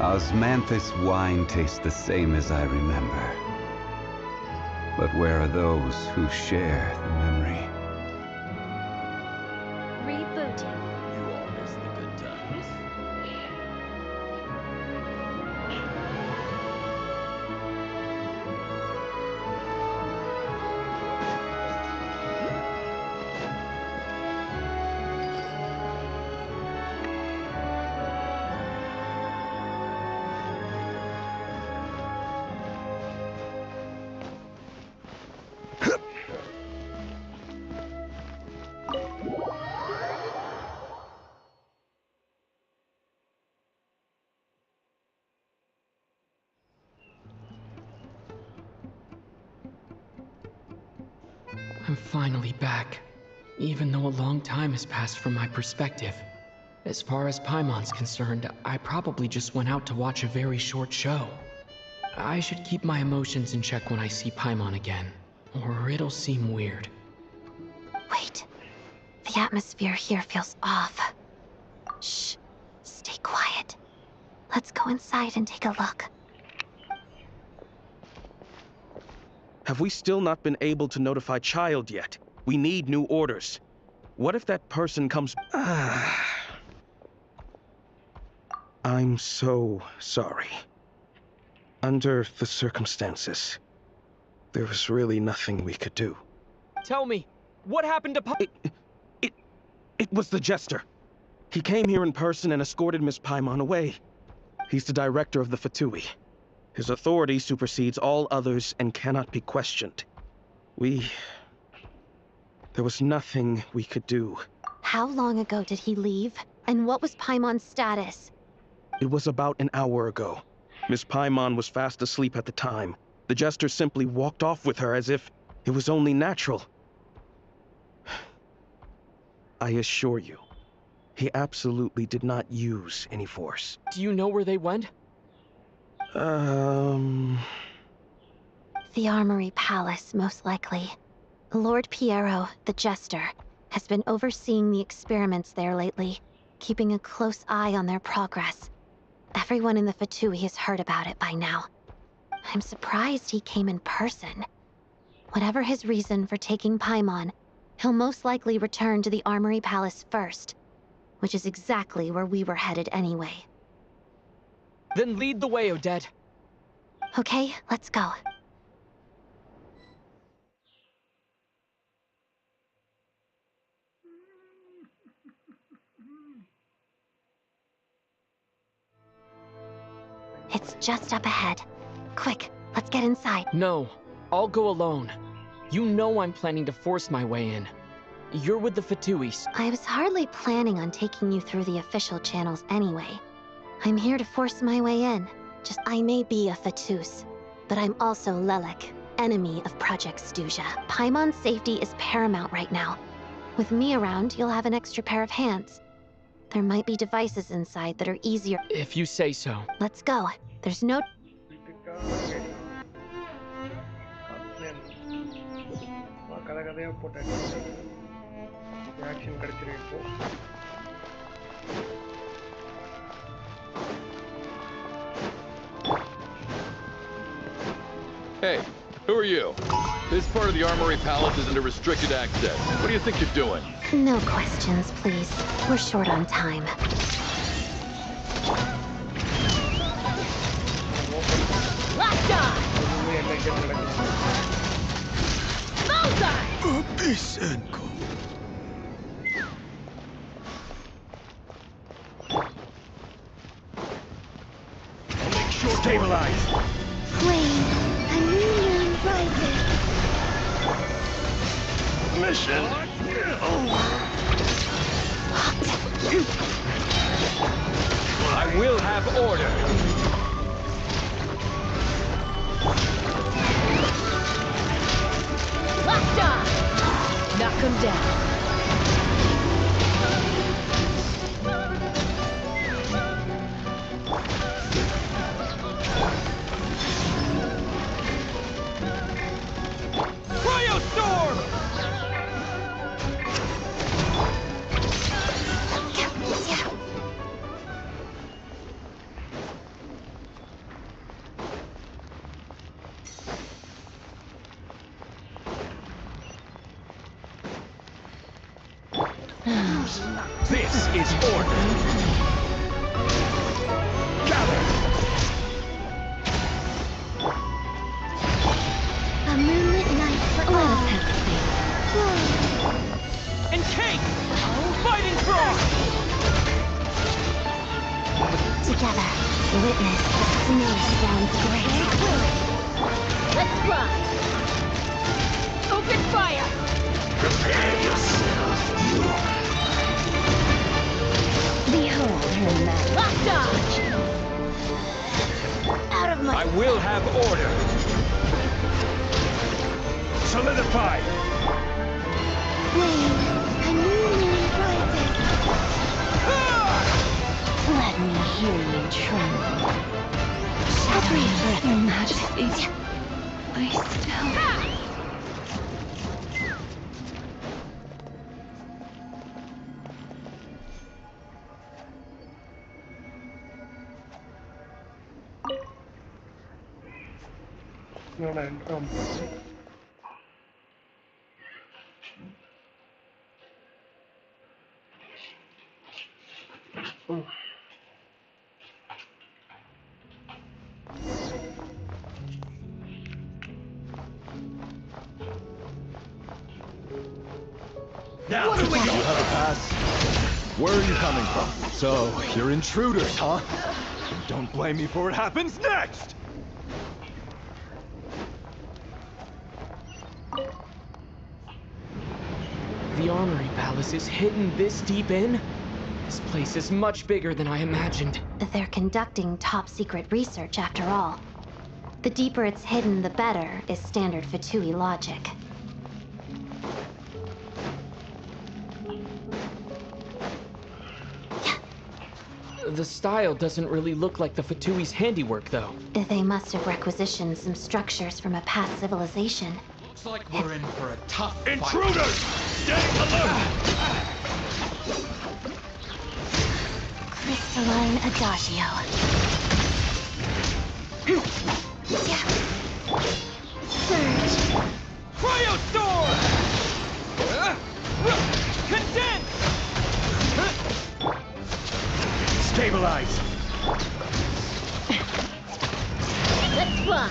Osmanthus wine tastes the same as I remember. But where are those who share the memory? Rebooting. You all miss the good times. I'm finally back, even though a long time has passed from my perspective. As far as Paimon's concerned, I probably just went out to watch a very short show. I should keep my emotions in check when I see Paimon again, or it'll seem weird. Wait. The atmosphere here feels off. Shh. Stay quiet. Let's go inside and take a look. Have we still not been able to notify Child yet? We need new orders. What if that person comes... I'm so sorry. Under the circumstances, there was really nothing we could do. Tell me, what happened to It was the Jester. He came here in person and escorted Miss Paimon away. He's the director of the Fatui. His authority supersedes all others and cannot be questioned. There was nothing we could do. How long ago did he leave? And what was Paimon's status? It was about an hour ago. Miss Paimon was fast asleep at the time. The Jester simply walked off with her as if it was only natural. I assure you, he absolutely did not use any force. Do you know where they went? The Armory Palace, most likely. Lord Piero, the Jester, has been overseeing the experiments there lately, keeping a close eye on their progress. Everyone in the Fatui has heard about it by now. I'm surprised he came in person. Whatever his reason for taking Paimon, he'll most likely return to the Armory Palace first, which is exactly where we were headed anyway. Then lead the way, Odette. Okay, let's go. It's just up ahead. Quick, let's get inside. No, I'll go alone. You know I'm planning to force my way in. You're with the Fatuis. I was hardly planning on taking you through the official channels anyway. I'm here to force my way in. Just I may be a Fatus, but I'm also Lelek, enemy of Project Stuzha. Paimon's safety is paramount right now. With me around, you'll have an extra pair of hands. There might be devices inside that are easier. If you say so. Let's go. There's no... Hey, who are you? This part of the Armory Palace is under restricted access. What do you think you're doing? No questions, please. We're short on time. Make sure stabilize. Wait, a new moon rises. Mission. I will have order. Knock him down. This is order. Gather. A moonlit night for all. And cake! Fighting frog! Together, witness the Snezhnaya's grace. Let's run! Open fire! Prepare yourself, you. Behold her magic. Lock dodge! Out of my... I will have order. Solidify. Wayne, a new moon rises. Let me hear you tremble. Shadowy breath, Your Majesty. I still... Now, you have a pass. Where are you coming from? So, you're intruders, huh? Don't blame me for what happens next! The Armory Palace is hidden this deep in? This place is much bigger than I imagined. They're conducting top-secret research, after all. The deeper it's hidden, the better, is standard Fatui logic. The style doesn't really look like the Fatui's handiwork, though. They must have requisitioned some structures from a past civilization. Looks like we're in for a tough fight. Intruders! Stay alert! Crystalline Adagio. Surge. Cryostorm! Condense! Stabilize! Let's fly!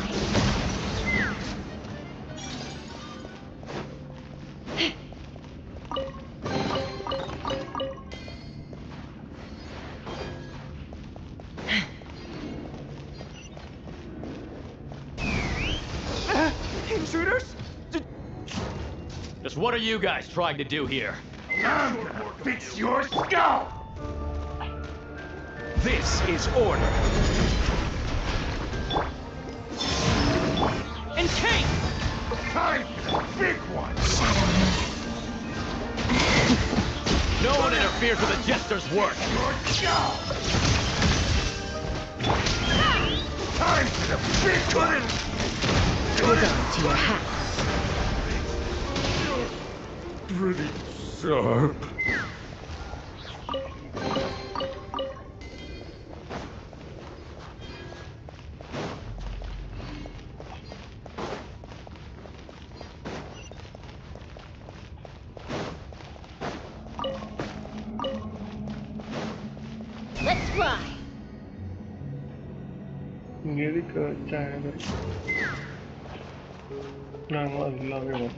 Intruders? Just what are you guys trying to do here? I'm gonna fix your skull! This is order. And cake! Time for the big one! No one interferes with the Jester's work. Your skull! Time for the big one! Hold on to your hat. Pretty sharp. Let's fly! Really good time. No, I love you.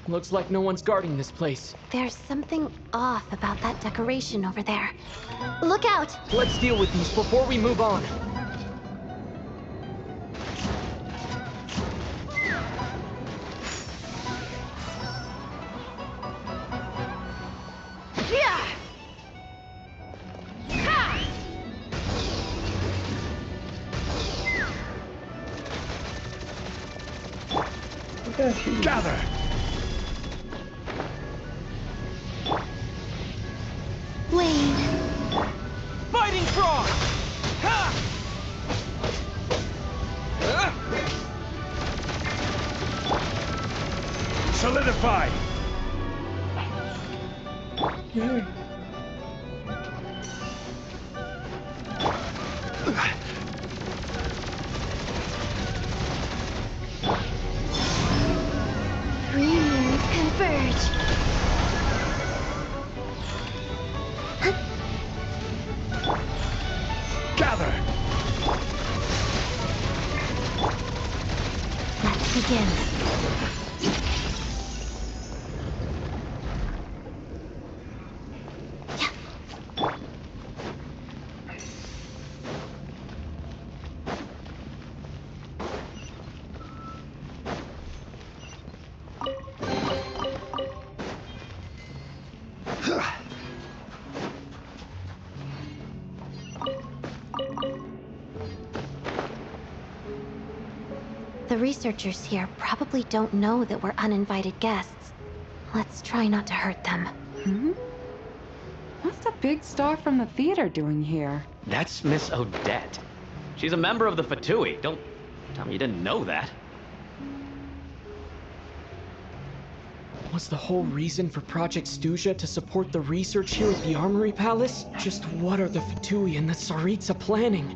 Looks like no one's guarding this place. There's something off about that decoration over there. Look out! Let's deal with these before we move on. Gather! Wayne! Fighting frog! Ha! Solidify! begin. The researchers here probably don't know that we're uninvited guests. Let's try not to hurt them. Hmm? What's the big star from the theater doing here? That's Miss Odette. She's a member of the Fatui. Don't tell me you didn't know that. Was the whole reason for Project Stuja to support the research here at the Armory Palace? Just what are the Fatui and the Tsaritsa planning?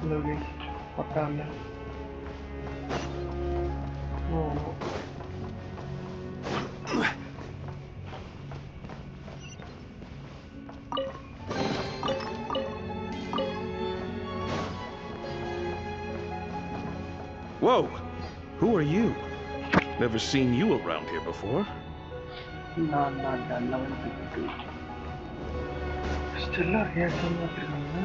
Hello guys, pakam na. Oh. Whoa! Who are you? Never seen you around here before. Not that level 52. Stellar reaction matrikana.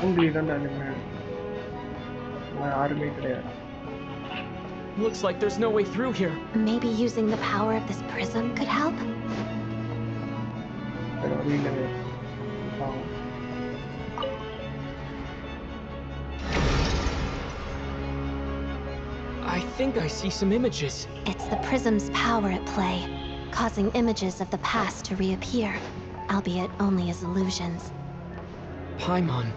Hungry than man. My army கிடையாது. Looks like there's no way through here. Maybe using the power of this prism could help? I think I see some images. It's the prism's power at play, causing images of the past to reappear, albeit only as illusions. Paimon.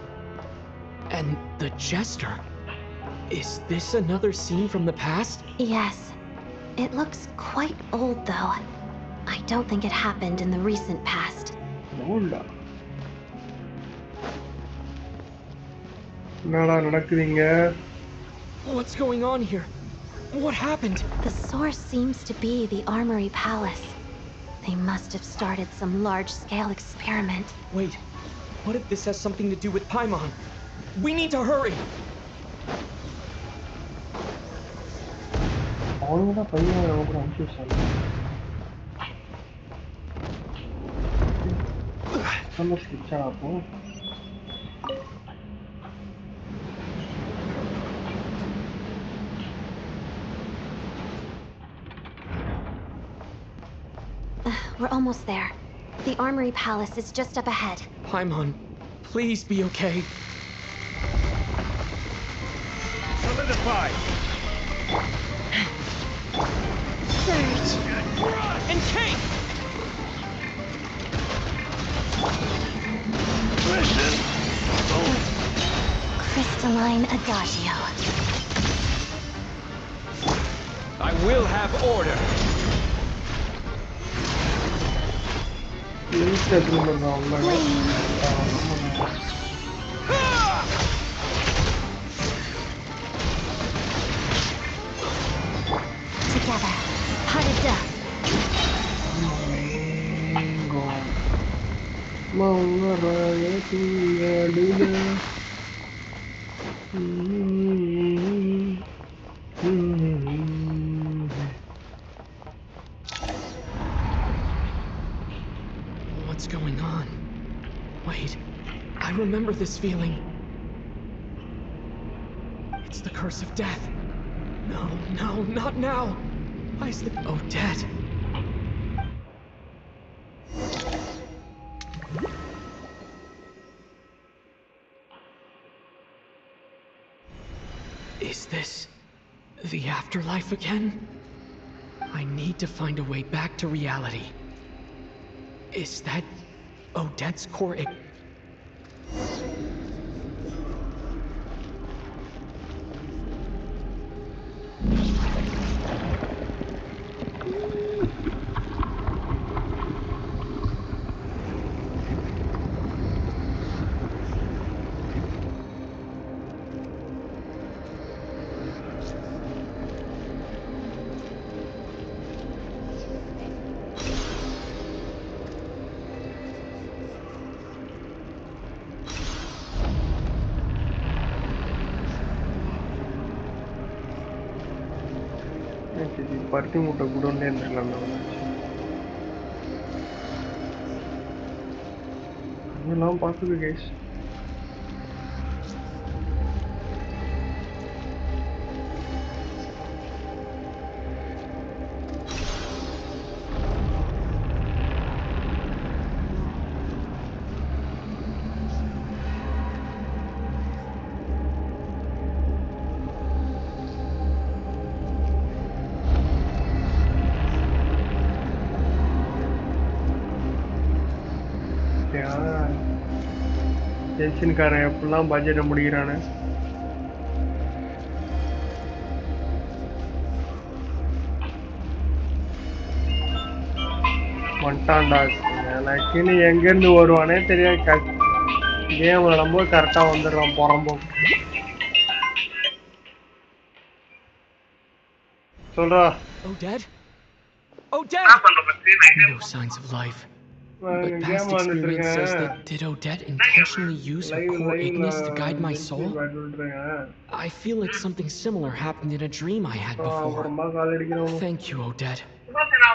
And the Jester. Is this another scene from the past? Yes. It looks quite old, though. I don't think it happened in the recent past. என்னடா நடக்குதுங்க? What's going on here? What happened? The source seems to be the Armory Palace. They must have started some large-scale experiment. Wait, what if this has something to do with Paimon? We need to hurry! அவனுங்க தான் பையன் அப்புறம் அனுப்பிச்சு வச்சாங்க. நம்ம ஸ்கிட்சா அப்போ We're almost there. The Armory Palace is just up ahead. Paimon, please be okay. Solidify! Surge! And Kate! Crystalline Adagio. I will have order. Together, hearted death. What's going on? Wait, I remember this feeling. It's the curse of death. No, not now. Why is the Odette? Is this the afterlife again? I need to find a way back to reality. Is that Odette's core? பருத்தி மூட்டை குடோன்ல இருந்துக்கலாம். அதெல்லாம் பாக்குது guys. ஜென்ஷன்காரன் எப்படிலாம் பட்ஜெட்டை முடிக்கிறானு. வந்துட்டான்டா. எனக்குன்னு எங்கேருந்து வருவானே தெரியாது. கேம் விளையாடும்போது கரெக்டாக வந்துடுறான் புறம்போம். சொல்றா. No signs of life. But past experience says that did Odette intentionally use her core Ignis to guide my soul? I feel like something similar happened in a dream I had before. Thank you, Odette.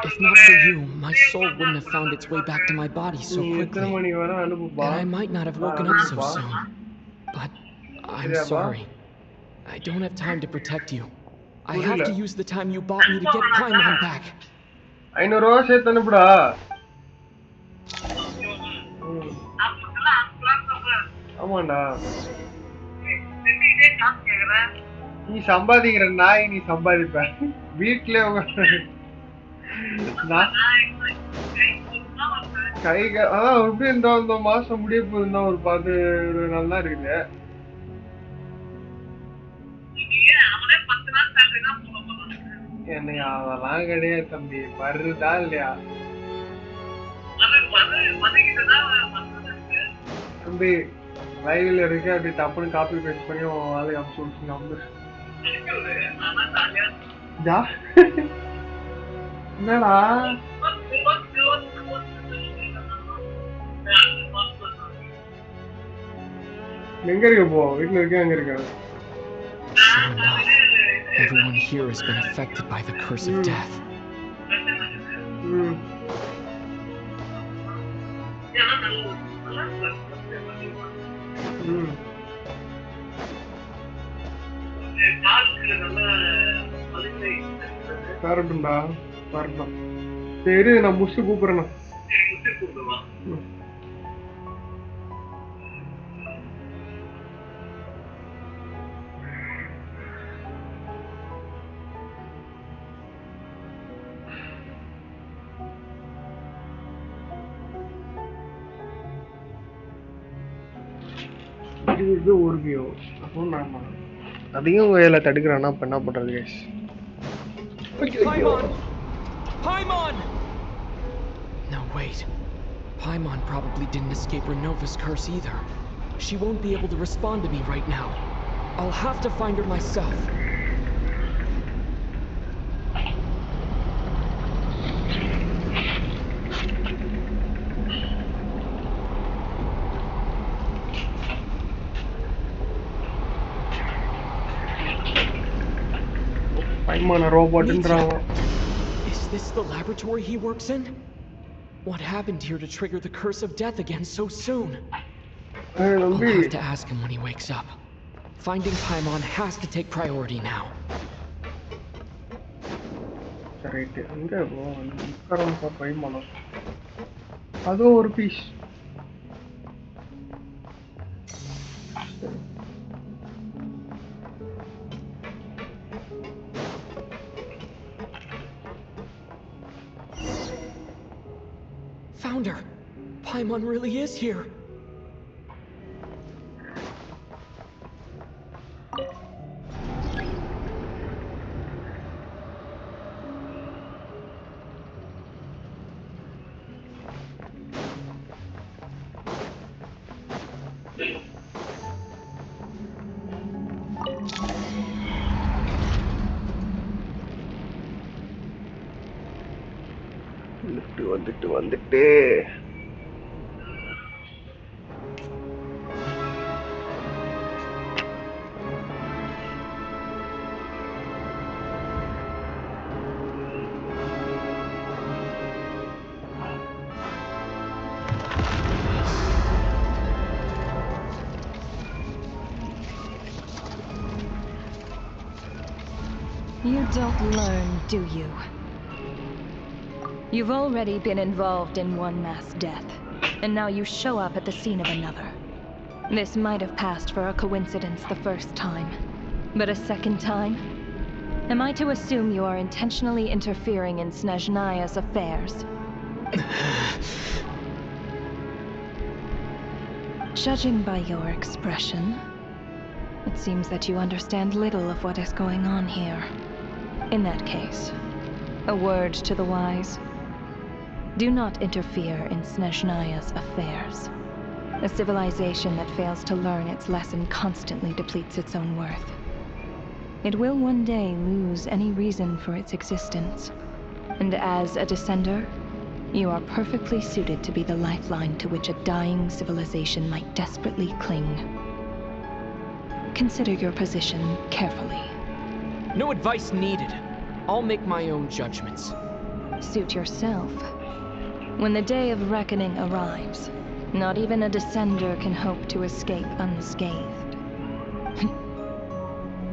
If not for you, my soul wouldn't have found its way back to my body so quickly. And I might not have woken up so soon. But I'm sorry. I don't have time to protect you. I have to use the time you bought me to get Paimon back. 500 ரூபா சேர்த்து அனுப்புடா. ஆமாண்டா. நீ சம்பாதிக்கிற நாய், நீ சம்பாதிப்ப வீட்டுல கை அதான் எப்படி இந்த மாசம் முடிய போகுதுன்னா ஒரு 10 நாள் தான் இருக்குது. என்னையா அதெல்லாம் கிடையாது தம்பி. வருதா இல்லையா தம்பி? லைவ்ல இருக்கு. அப்படி தப்புன்னு காப்பி பேஸ்ட் பண்ணி ஆளு அமுச்சு விட்டுங்க. என்னடா எங்க இருக்க? போ வீட்டுல இருக்க. அங்க இருக்க. Everyone here has been affected by the curse of death. வரட்டும்டா, வரட்டும். சரி, நான் முடிச்சு கூப்பிடுறேண்ணா. இது ஒரு வியூ. அப்போ நான் அதையும் வேலை தடுக்கிறானா இப்ப என்ன பண்றது guys? Paimon! Paimon! No, wait. Paimon probably didn't escape Renova's curse either. She won't be able to respond to me right now. I'll have to find her myself. Paimon a robot in drama. Is this the laboratory he works in? What happened here to trigger the curse of death again so soon? I'll have to ask him when he wakes up. Finding Paimon has to take priority now. Right, அங்க போ. உட்காரணும் Paimon. அது ஒரு piece. Found her. Paimon really is here. வந்துட்டு You don't learn, do you? You've already been involved in one mass death, and now you show up at the scene of another. This might have passed for a coincidence the first time, but a second time? Am I to assume you are intentionally interfering in Snezhnaya's affairs? Judging by your expression, it seems that you understand little of what is going on here. In that case, a word to the wise. Do not interfere in Snezhnaya's affairs. A civilization that fails to learn its lesson constantly depletes its own worth. It will one day lose any reason for its existence. And as a descender, you are perfectly suited to be the lifeline to which a dying civilization might desperately cling. Consider your position carefully. No advice needed. I'll make my own judgments. Suit yourself. When the day of reckoning arrives, not even a descender can hope to escape unscathed.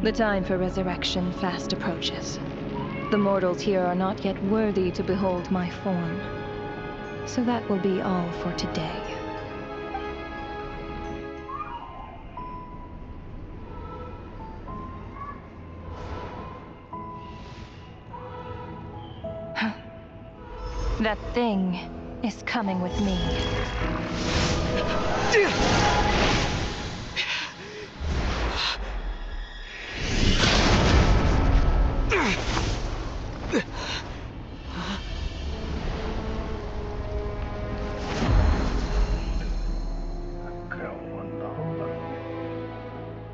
The time for resurrection fast approaches. The mortals here are not yet worthy to behold my form. So that will be all for today. That thing is coming with me.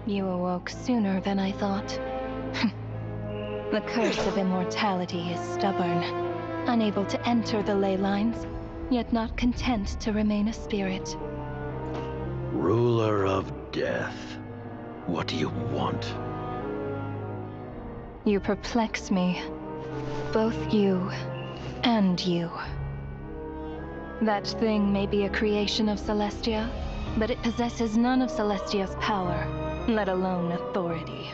You awoke sooner than I thought. The curse of immortality is stubborn, unable to enter the ley lines, yet not content to remain a spirit. Ruler of death, what do you want? You perplex me. Both you and you. That thing may be a creation of Celestia, but it possesses none of Celestia's power, let alone authority.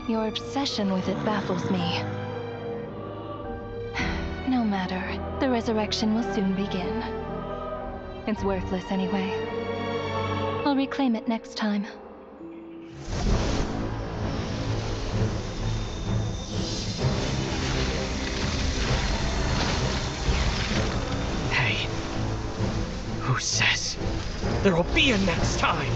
Your obsession with it baffles me. No matter, the resurrection will soon begin. It's worthless anyway. I'll reclaim it next time. Hey, who says there'll be a next time?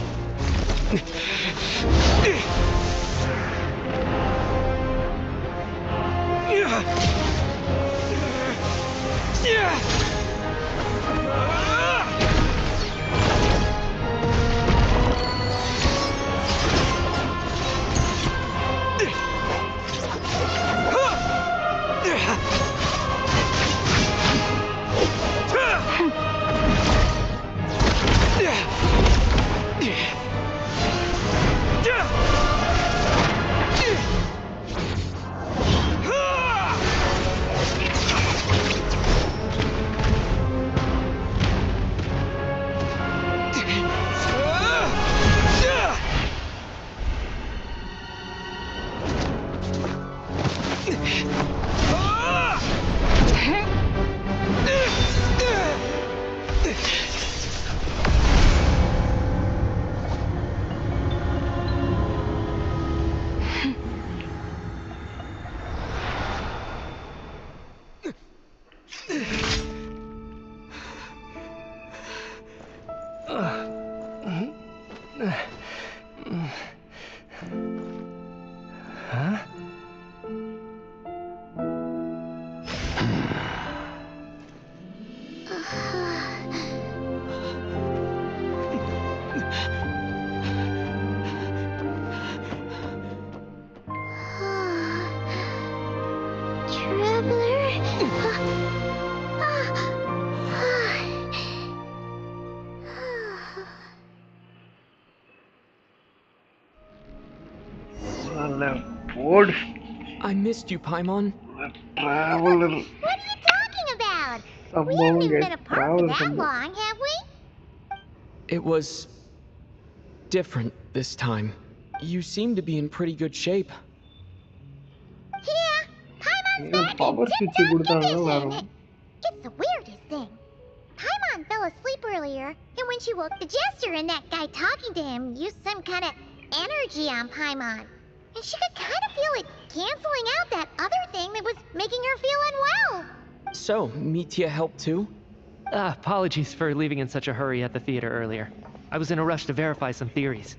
I missed you, Paimon. Traveler. What are you talking about? We haven't even been apart for that long, have we? It was different this time. You seem to be in pretty good shape. Yeah, Paimon power ஸ்விட்ச் கொடுத்தாங்கன்னா நல்லா இருக்கும். It's the weirdest thing. Paimon fell asleep earlier, and when she woke, the jester and that guy talking to him used some kind of energy on Paimon. And she could kind of feel it canceling out that other thing that was making her feel unwell. So, Mitya helped too? Apologies for leaving in such a hurry at the theater earlier. I was in a rush to verify some theories.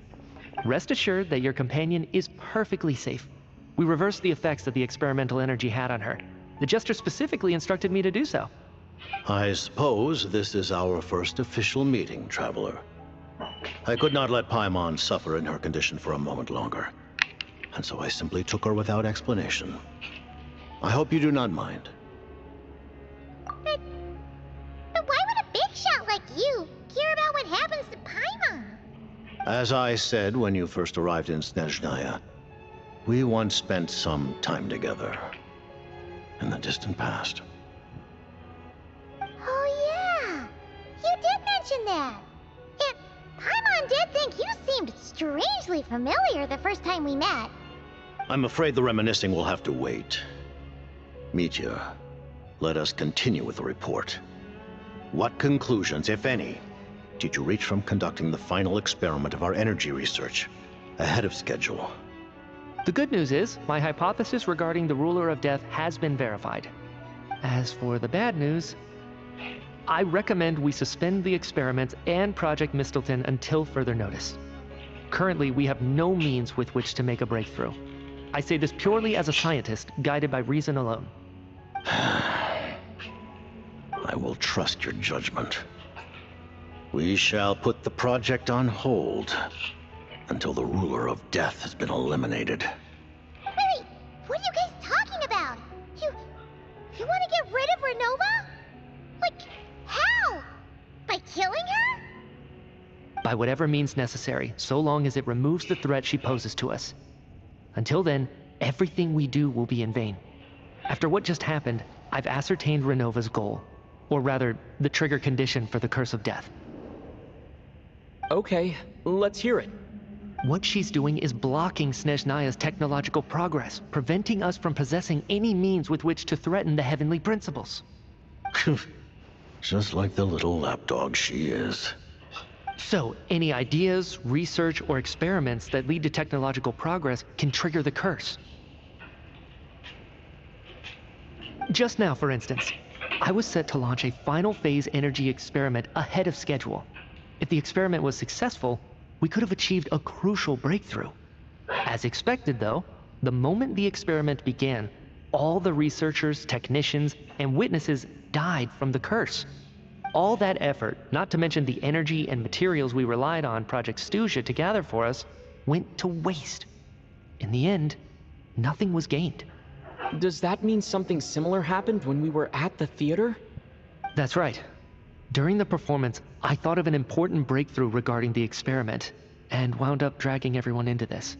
Rest assured that your companion is perfectly safe. We reversed the effects that the experimental energy had on her. The jester specifically instructed me to do so. I suppose this is our first official meeting, Traveler. I could not let Paimon suffer in her condition for a moment longer, and so I simply took her without explanation. I hope you do not mind. But why would a big shot like you care about what happens to Paimon? As I said when you first arrived in Snezhnaya, we once spent some time together in the distant past. Oh yeah, you did mention that. And Paimon did think you seemed strangely familiar the first time we met. I'm afraid the reminiscing will have to wait. Mitya, let us continue with the report. What conclusions, if any, did you reach from conducting the final experiment of our energy research ahead of schedule? The good news is, my hypothesis regarding the ruler of death has been verified. As for the bad news, I recommend we suspend the experiments and Project Mistelton until further notice. Currently, we have no means with which to make a breakthrough. I say this purely as a scientist, guided by reason alone. I will trust your judgment. We shall put the project on hold until the ruler of death has been eliminated. Wait, what are you guys talking about? You want to get rid of Renova? Like, how? By killing her? By whatever means necessary, so long as it removes the threat she poses to us. Until then, everything we do will be in vain. After what just happened, I've ascertained Renova's goal. Or rather, the trigger condition for the curse of death. Okay, let's hear it. What she's doing is blocking Snezhnaya's technological progress, preventing us from possessing any means with which to threaten the heavenly principles. Just like the little lapdog she is. So, any ideas, research, or experiments that lead to technological progress can trigger the curse. Just now, for instance, I was set to launch a final phase energy experiment ahead of schedule. If the experiment was successful, we could have achieved a crucial breakthrough. As expected, though, the moment the experiment began, all the researchers, technicians, and witnesses died from the curse. All that effort, not to mention the energy and materials we relied on Project Snezhnaya to gather for us, went to waste. In the end, nothing was gained. Does that mean something similar happened when we were at the theater? That's right. During the performance, I thought of an important breakthrough regarding the experiment, and wound up dragging everyone into this.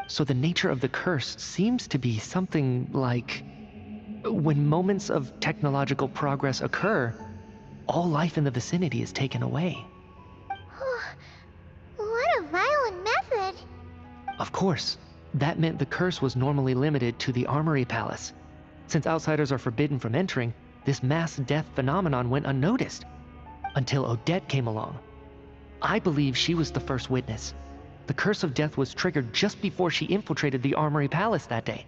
So the nature of the curse seems to be something like... when moments of technological progress occur, all life in the vicinity is taken away. What a violent method. Of course, that meant the curse was normally limited to the Armory Palace. Since outsiders are forbidden from entering, this mass death phenomenon went unnoticed. Until Odette came along. I believe she was the first witness. The curse of death was triggered just before she infiltrated the Armory Palace that day.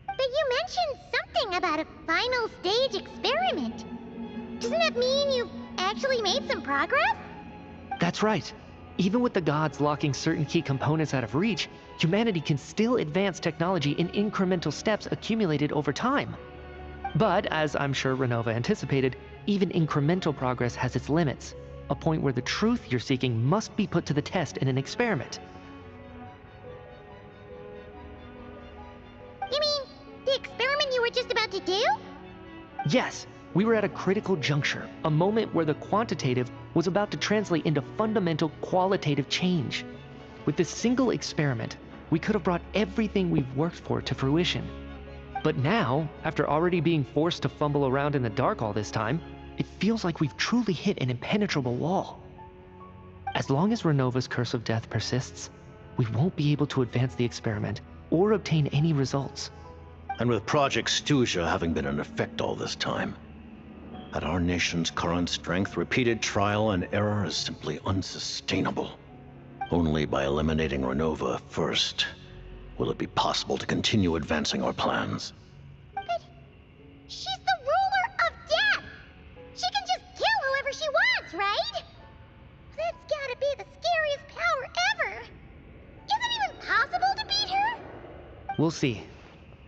But you mentioned something about a final stage experiment. Doesn't that mean you actually made some progress? That's right. Even with the gods locking certain key components out of reach, humanity can still advance technology in incremental steps accumulated over time. But, as I'm sure Renova anticipated, even incremental progress has its limits, a point where the truth you're seeking must be put to the test in an experiment. You mean the experiment you were just about to do? Yes, we were at a critical juncture, a moment where the quantitative was about to translate into fundamental qualitative change. With this single experiment, we could have brought everything we've worked for to fruition. But now, after already being forced to fumble around in the dark all this time, it feels like we've truly hit an impenetrable wall. As long as Renova's curse of death persists, we won't be able to advance the experiment or obtain any results. And with Project Stuzha having been in effect all this time, at our nation's current strength, repeated trial and error is simply unsustainable. Only by eliminating Renova first will it be possible to continue advancing our plans. But she's the ruler of death! She can just kill whoever she wants, right? That's gotta be the scariest power ever! Is it even possible to beat her? We'll see.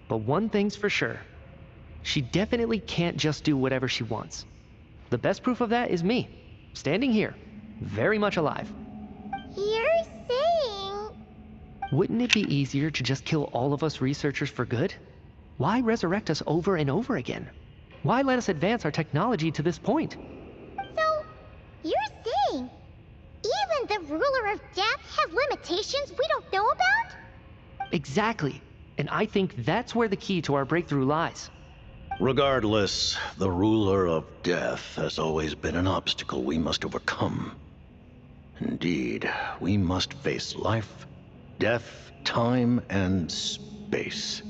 But one thing's for sure. She definitely can't just do whatever she wants. The best proof of that is me, standing here, very much alive. You're saying... Wouldn't it be easier to just kill all of us researchers for good? Why resurrect us over and over again? Why let us advance our technology to this point? So, you're saying even the ruler of death has limitations we don't know about? Exactly. And I think that's where the key to our breakthrough lies. Regardless, the ruler of death has always been an obstacle we must overcome. Indeed, we must face life, death, time, and space.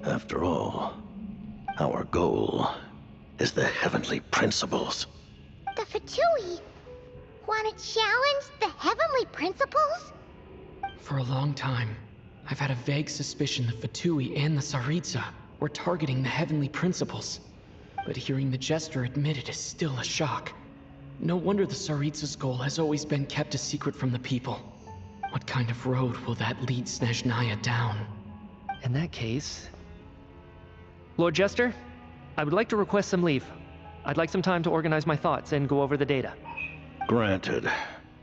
After all, our goal is the heavenly principles. The Fatui want to challenge the heavenly principles? For a long time, I've had a vague suspicion the Fatui and the Tsaritsa were targeting the heavenly principles. But hearing the Jester admit it is still a shock. No wonder the Tsaritsa's goal has always been kept a secret from the people. What kind of road will that lead Snezhnaya down? In that case... Lord Jester, I would like to request some leave. I'd like some time to organize my thoughts and go over the data. Granted.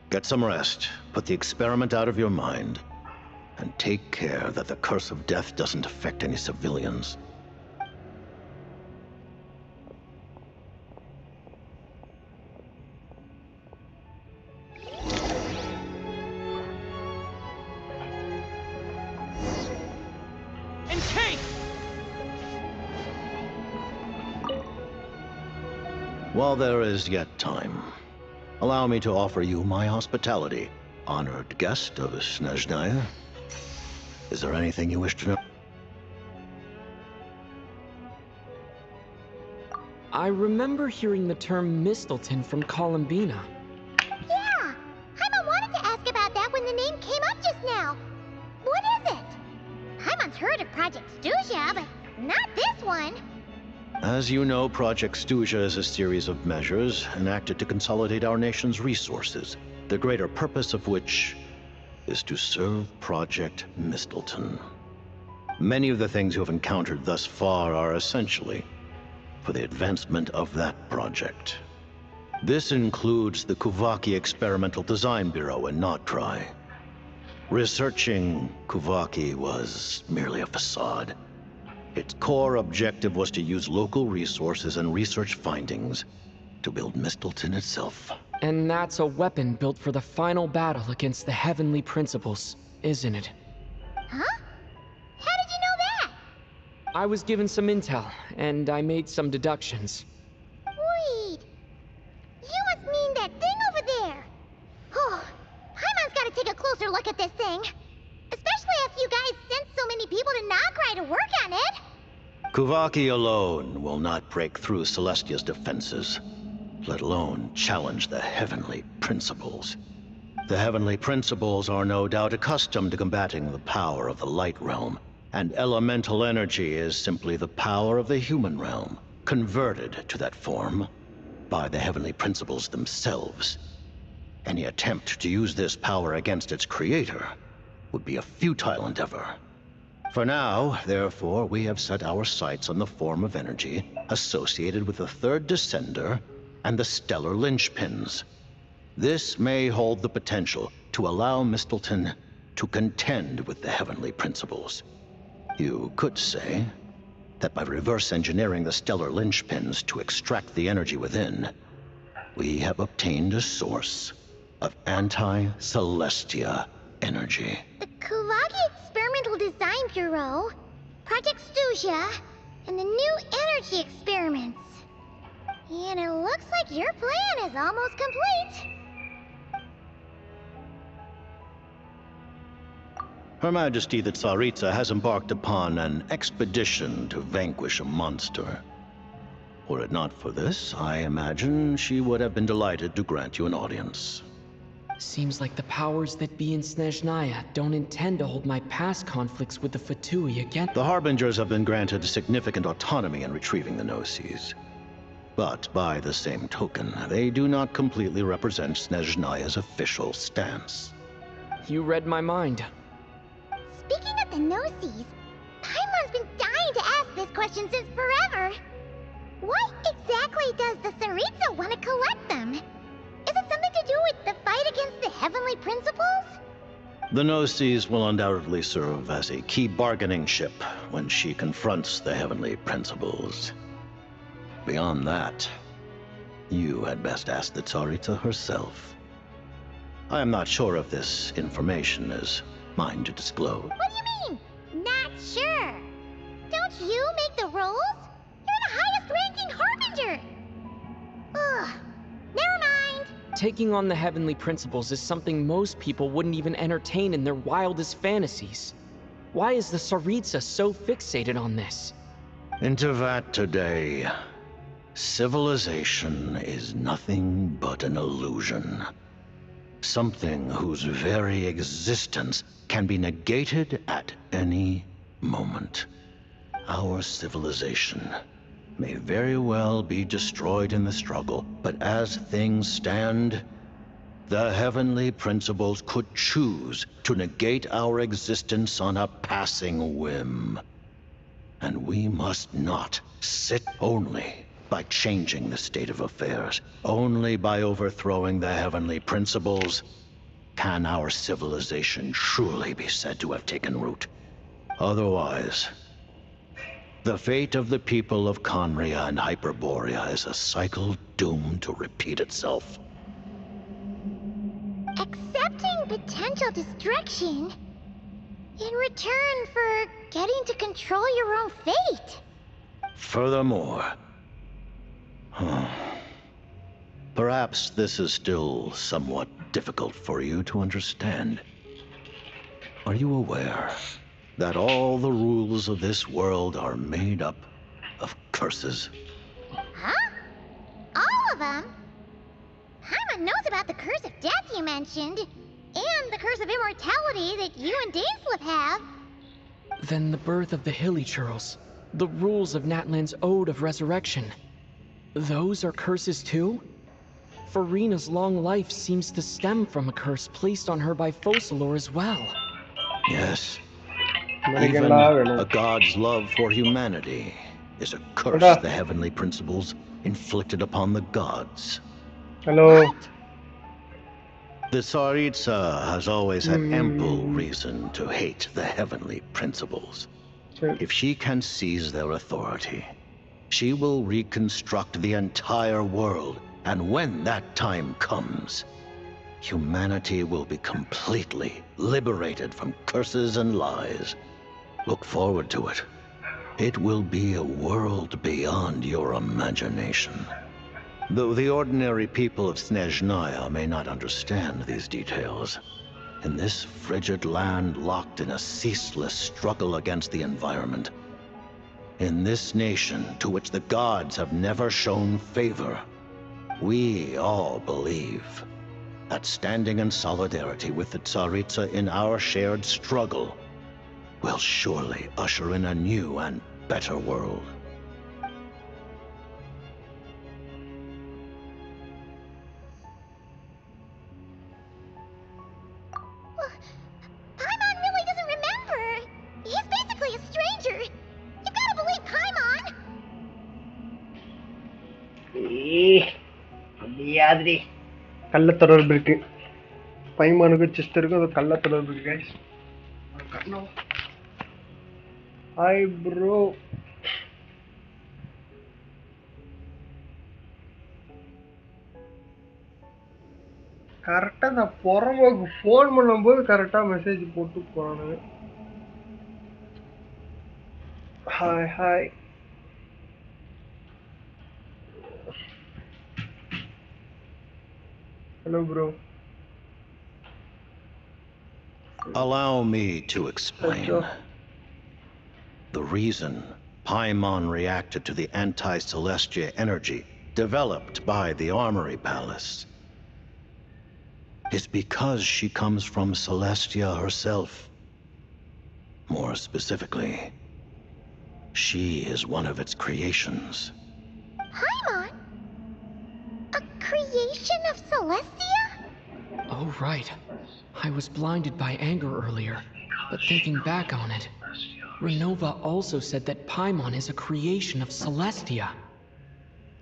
Get some rest, put the experiment out of your mind, and take care that the curse of death doesn't affect any civilians. And take! While there is yet time, allow me to offer you my hospitality, honored guest of Snezhnaya. Is there anything you wish to know? I remember hearing the term Mistleton from Columbina. Yeah! Paimon wanted to ask about that when the name came up just now. What is it? Paimon's heard of Project Stuzha, but not this one. As you know, Project Stuzha is a series of measures enacted to consolidate our nation's resources, the greater purpose of which is to serve Project Mistleton. Many of the things you have encountered thus far are essentially for the advancement of that project. This includes the Kuvaki Experimental Design Bureau in Notdry. Researching Kuvaki was merely a facade. Its core objective was to use local resources and research findings to build Mistleton itself. And that's a weapon built for the final battle against the heavenly principles, isn't it? Huh? How did you know that? I was given some intel, and I made some deductions. Wait. You must mean that thing over there. Oh, Paimon's gotta take a closer look at this thing. Especially after you guys sent so many people to Nagrai to work on it. Kuvaki alone will not break through Celestia's defenses, let alone challenge the heavenly principles. The heavenly principles are no doubt accustomed to combating the power of the light realm, and elemental energy is simply the power of the human realm, converted to that form by the heavenly principles themselves. Any attempt to use this power against its creator would be a futile endeavor. For now, therefore, we have set our sights on the form of energy associated with the third descender and the stellar linchpins. This may hold the potential to allow Mistleton to contend with the heavenly principles. You could say that by reverse engineering the stellar linchpins to extract the energy within, we have obtained a source of anti-Celestia energy. The Kuvaki Experimental Design Bureau, Project Stuzha, and the new energy experiments. And it looks like your plan is almost complete. Her Majesty the Tsaritsa has embarked upon an expedition to vanquish a monster. Were it not for this, I imagine she would have been delighted to grant you an audience. Seems like the powers that be in Snezhnaya don't intend to hold my past conflicts with the Fatui against. The Harbingers have been granted significant autonomy in retrieving the Gnosis. But by the same token, they do not completely represent Snezhnaya's official stance. You read my mind. Speaking of the Gnosis, Paimon's been dying to ask this question since forever. Why exactly does the Tsaritsa want to collect them? Is it something to do with the fight against the Heavenly Principles? The Gnosis will undoubtedly serve as a key bargaining chip when she confronts the Heavenly Principles. Beyond that, you had best ask the Tsaritsa herself. I am not sure if this information is mine to disclose. What do you mean, not sure? Don't you make the rules? You're the highest-ranking Harbinger! Ugh, never mind. Taking on the Heavenly Principles is something most people wouldn't even entertain in their wildest fantasies. Why is the Tsaritsa so fixated on this? Into that today, civilization is nothing but an illusion. Something whose very existence can be negated at any moment. Our civilization may very well be destroyed in the struggle, but as things stand, the Heavenly Principles could choose to negate our existence on a passing whim. And we must not sit only by changing the state of affairs. Only by overthrowing the Heavenly Principles can our civilization truly be said to have taken root. Otherwise, the fate of the people of Conria and Hyperborea is a cycle doomed to repeat itself. Accepting potential destruction in return for getting to control your own fate. Furthermore, perhaps this is still somewhat difficult for you to understand. Are you aware that all the rules of this world are made up of curses? Huh? All of them? Paimon knows about the curse of death you mentioned, and the curse of immortality that you and Dainsleif have. Then the birth of the Hilly Churls, the rules of Natlan's Ode of Resurrection. Those are curses too? Farina's long life seems to stem from a curse placed on her by Focalor as well. Yes. Even a god's love for humanity is a curse the Heavenly Principles inflicted upon the gods. Hello. The Tsaritsa has always had ample reason to hate the Heavenly Principles. If she can seize their authority, she will reconstruct the entire world, and when that time comes, humanity will be completely liberated from curses and lies. Look forward to it. It will be a world beyond your imagination. Though the ordinary people of Snezhnaya may not understand these details, in this frigid land locked in a ceaseless struggle against the environment, in this nation to which the gods have never shown favor, we all believe that standing in solidarity with the Tsaritsa in our shared struggle will surely usher in a new and better world. Paimon really doesn't remember. He's basically a stranger. You gotta believe Paimon. முடியாதுடி கள்ள தொடர்பு இருக்கு பைமானுக்கு சிஸ்டருக்கும் அது கள்ள தொடர்பு இருக்கு guys hi bro கரெக்டாக நான் புறம்போக்கு ஃபோன் பண்ணும்போது கரெக்டாக மெசேஜ் போட்டு போனானுங்க hi hi hello bro Allow me to explain. The reason Paimon reacted to the anti-Celestia energy developed by the Armory Palace is because she comes from Celestia herself. More specifically, she is one of its creations. Paimon? A creation of Celestia? Oh, right. I was blinded by anger earlier, but thinking back on it, Renova also said that Paimon is a creation of Celestia.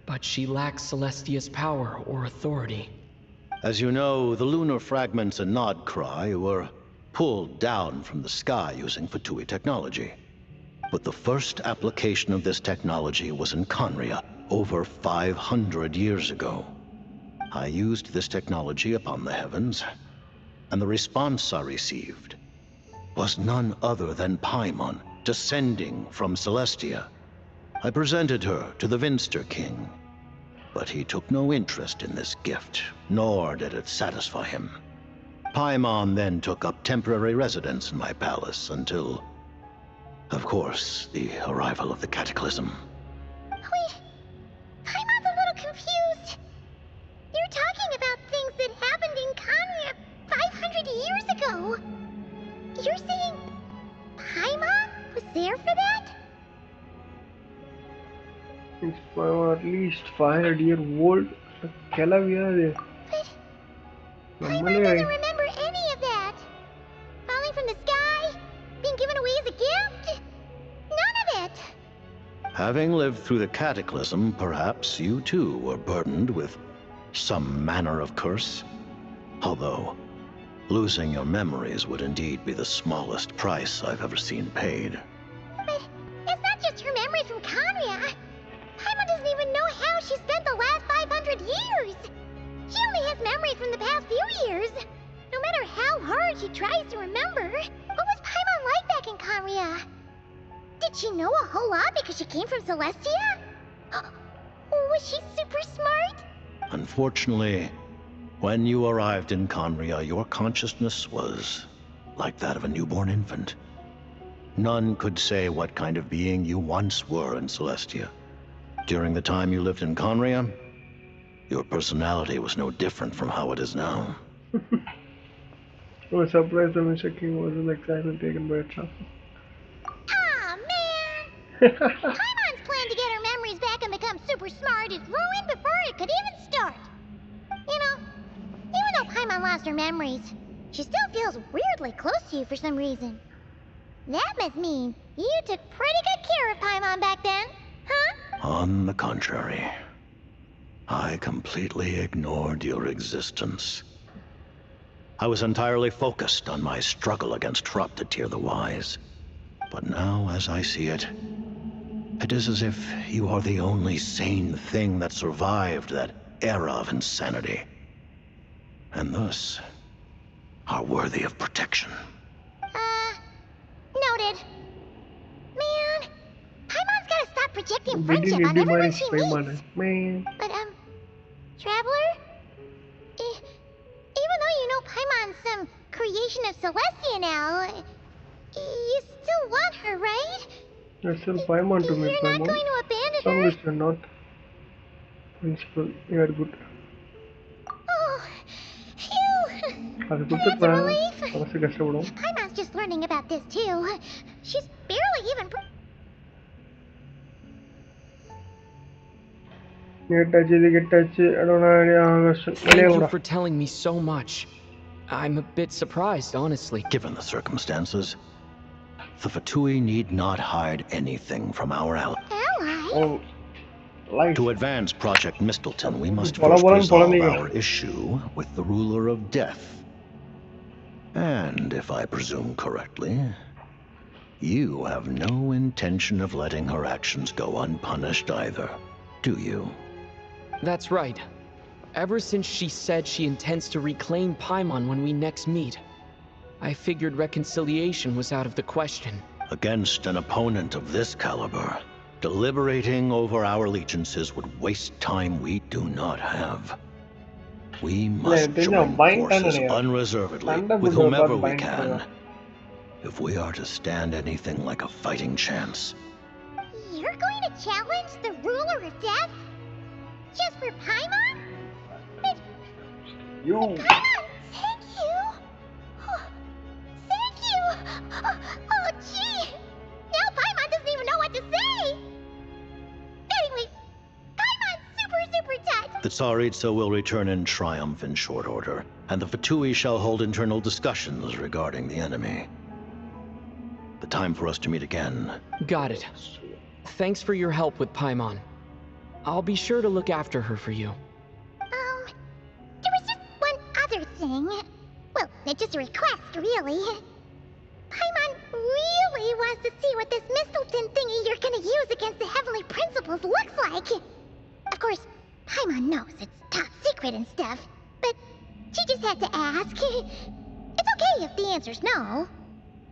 But she lacks Celestia's power or authority. As you know, the lunar fragments in Nodcry were pulled down from the sky using Fatui technology. But the first application of this technology was in Conria over 500 years ago. I used this technology upon the heavens, and the response I received was none other than Paimon descending from Celestia. I presented her to the Vinster King, but he took no interest in this gift, nor did it satisfy him. Paimon then took up temporary residence in my palace until, of course, the arrival of the Cataclysm. Wait, Paimon's a little confused. You're talking about things that happened in Conria 500 years ago. You're saying Paimon was there for that? It's at least 500-year-old. Kela we are. Paimon doesn't remember any of that. Falling from the sky, being given away as a gift. None of it. Having lived through the Cataclysm, perhaps you too were burdened with some manner of curse. Although, losing your memories would indeed be the smallest price I've ever seen paid. But it's not just her memories from Conria. Paimon doesn't even know how she spent the last 500 years. She only has memories from the past few years. No matter how hard she tries to remember, what was Paimon like back in Conria? Did she know a whole lot because she came from Celestia? Was she super smart? Unfortunately, when you arrived in Conria, your consciousness was like that of a newborn infant. None could say what kind of being you once were in Celestia. During the time you lived in Conria, your personality was no different from how it is now. I was surprised the Mr. King wasn't exactly taken by a trap. Aw, man! Paimon's plan to get her memories back and become super smart is ruined before it could even start. You know, even though Paimon lost her memories, she still feels weirdly close to you for some reason. That must mean you took pretty good care of Paimon back then, huh? On the contrary, I completely ignored your existence. I was entirely focused on my struggle against Troptatir the Wise. But now, as I see it, it is as if you are the only sane thing that survived that era of insanity, and thus are worthy of protection. Noted. Man, Paimon's gotta stop projecting friendship on everyone she meets. Man. But, Traveler? Even though you know Paimon's some creation of Celestia now, you still want her, right? You're still Paimon to me, You're Paimon. not going to abandon Some her? which you're not. Principal, you are good. Oh, phew! That's good. That's a relief. Relief. Paimon's just learning about this, too. She's barely even... Thank you for telling me so much. I'm a bit surprised, honestly. Given the circumstances, the Fatui need not hide anything from our allies. Oh, life. To advance Project Mistleton, we must first resolve our issue with the Ruler of Death. And if I presume correctly, you have no intention of letting her actions go unpunished either, do you? That's right. Ever since she said she intends to reclaim Paimon when we next meet, I figured reconciliation was out of the question. Against an opponent of this caliber, deliberating over our allegiances would waste time we do not have. We இல்ல must எனக்கு தெரிஞ்சு join அவன் பயந்துட்டான்னு forces நினைக்கிறேன். unreservedly சண்டை with போடுறத whomever பார்த்து we can, பயந்துருக்கான். if we are to stand anything like a fighting chance. You're going to challenge the ruler of death? Just for Paimon? You. Paimon, thank you! Oh, thank you! Oh, gee! Now Paimon doesn't even know what to say! Anyway, Paimon's super touched! The Tsaritsa will return in triumph in short order, and the Fatui shall hold internal discussions regarding the enemy. The time for us to meet again. Got it. Thanks for your help with Paimon. I'll be sure to look after her for you. There was just one other thing. Well, it's just a request, really. Paimon really wants to see what this Mistletoe thingy you're gonna use against the Heavenly Principles looks like. Of course, Paimon knows it's top secret and stuff, but she just had to ask. It's okay if the answer's no.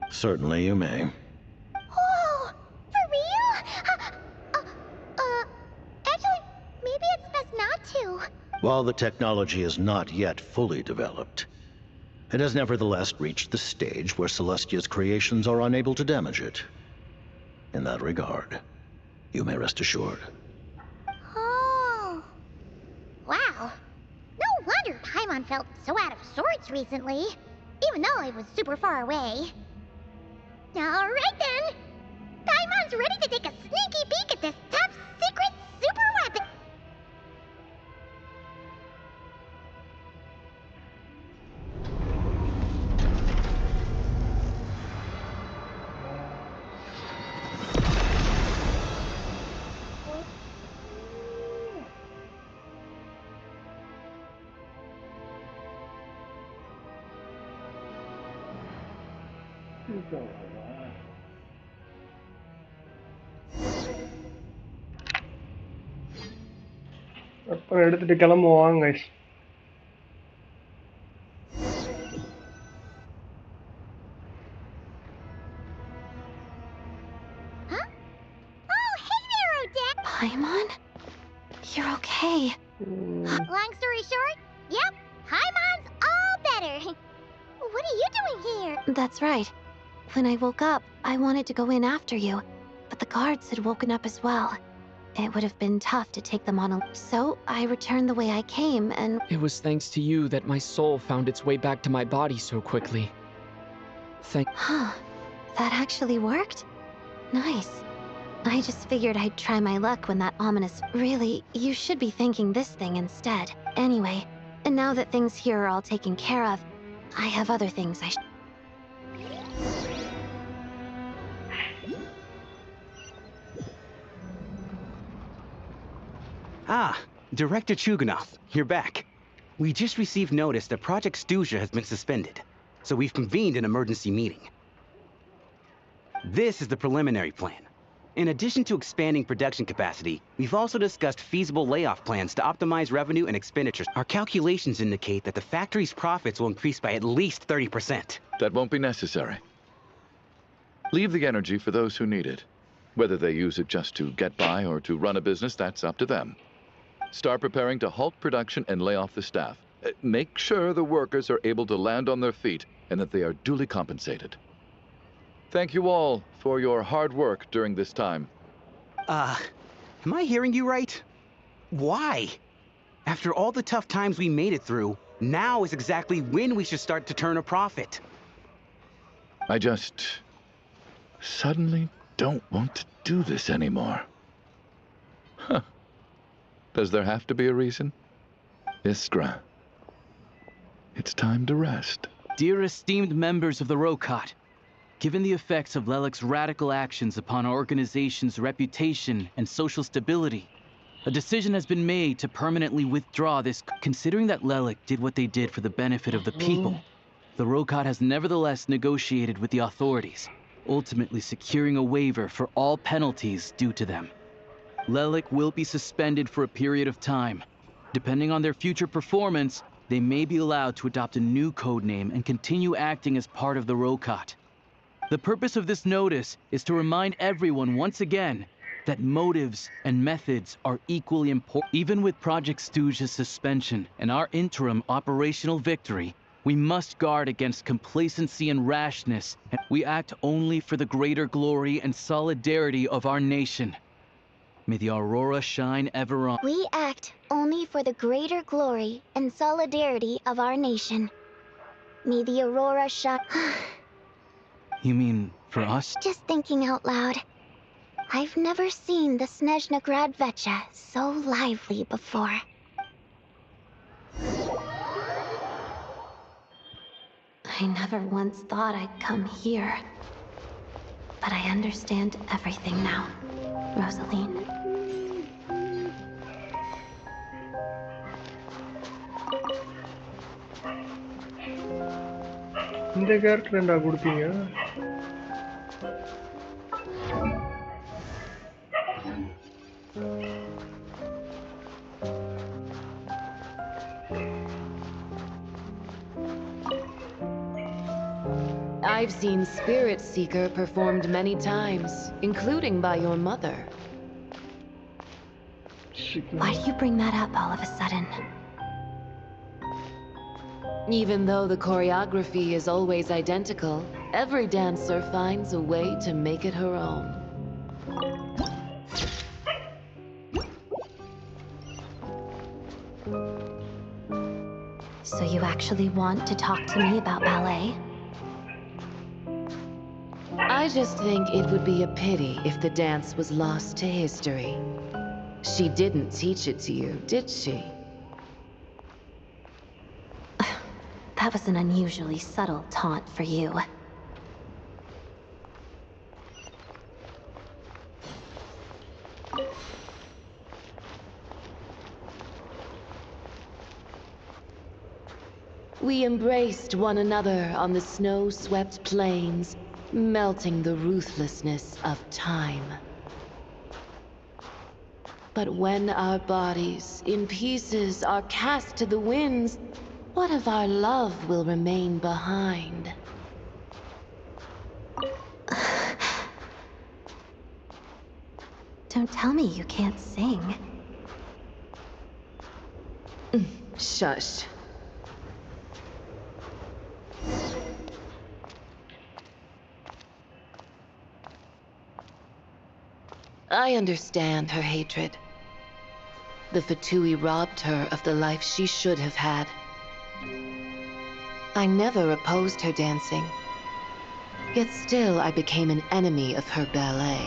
Certainly you may. Oh, for real? Actually, maybe it's best not to. While the technology is not yet fully developed, it has nevertheless reached the stage where Celestia's creations are unable to damage it. In that regard, you may rest assured. Oh. Wow. No wonder Paimon felt so out of sorts recently, even though it was super far away. Alright then. Paimon's ready to take a sneaky peek at this top secret super weapon. அப்புறம் எடுத்துட்டு கிளம்புவாங்க guys. Paimon? You're okay. Long story short, yep, Paimon's all better. What are you doing here? That's right. When I woke up, I wanted to go in after you, but the guards had woken up as well. It would have been tough to take them on so I returned the way I came and... It was thanks to you that my soul found its way back to my body so quickly. Huh. That actually worked? Nice. I just figured I'd try my luck when that ominous... Really, you should be thanking this thing instead. Anyway, and now that things here are all taken care of, I have other things I should... Ah, Director Chuganov, you're back. We just received notice that Project Stuzha has been suspended, so we've convened an emergency meeting. This is the preliminary plan. In addition to expanding production capacity, we've also discussed feasible layoff plans to optimize revenue and expenditures. Our calculations indicate that the factory's profits will increase by at least 30%. That won't be necessary. Leave the energy for those who need it. Whether they use it just to get by or to run a business, that's up to them. Start preparing to halt production and lay off the staff. Make sure the workers are able to land on their feet and that they are duly compensated. Thank you all for your hard work during this time. Am I hearing you right? Why? After all the tough times we made it through, now is exactly when we should start to turn a profit. I just suddenly don't want to do this anymore. Huh. Does there have to be a reason? Iskra, it's time to rest. Dear esteemed members of the Rokat, given the effects of Lelik's radical actions upon our organization's reputation and social stability, a decision has been made to permanently withdraw this. Considering that Lelik did what they did for the benefit of the people, the Rokat has nevertheless negotiated with the authorities, ultimately securing a waiver for all penalties due to them. Lelik will be suspended for a period of time. Depending on their future performance, they may be allowed to adopt a new codename and continue acting as part of the Rokat. The purpose of this notice is to remind everyone once again that motives and methods are equally important. Even with Project Stooge's suspension and our interim operational victory, we must guard against complacency and rashness, and we act only for the greater glory and solidarity of our nation. May the aurora shine ever on. We act only for the greater glory and solidarity of our nation. May the aurora shine. You mean for us? Just thinking out loud. I've never seen the Snezhnaya so lively before. I never once thought I'd come here. But I understand everything now, Rosaline. இந்த character என்ன கொடுத்தீங்க? I've seen Spirit Seeker performed many times, including by your mother. Why do you bring that up all of a sudden? Even though the choreography is always identical, every dancer finds a way to make it her own. So you actually want to talk to me about ballet? I just think it would be a pity if the dance was lost to history. She didn't teach it to you, did she? That was an unusually subtle taunt for you. We embraced one another on the snow-swept plains, melting the ruthlessness of time. But when our bodies, in pieces, are cast to the winds, what of our love will remain behind? Don't tell me you can't sing. Shush. I understand her hatred. The Fatui robbed her of the life she should have had. I never opposed her dancing. Yet still I became an enemy of her ballet.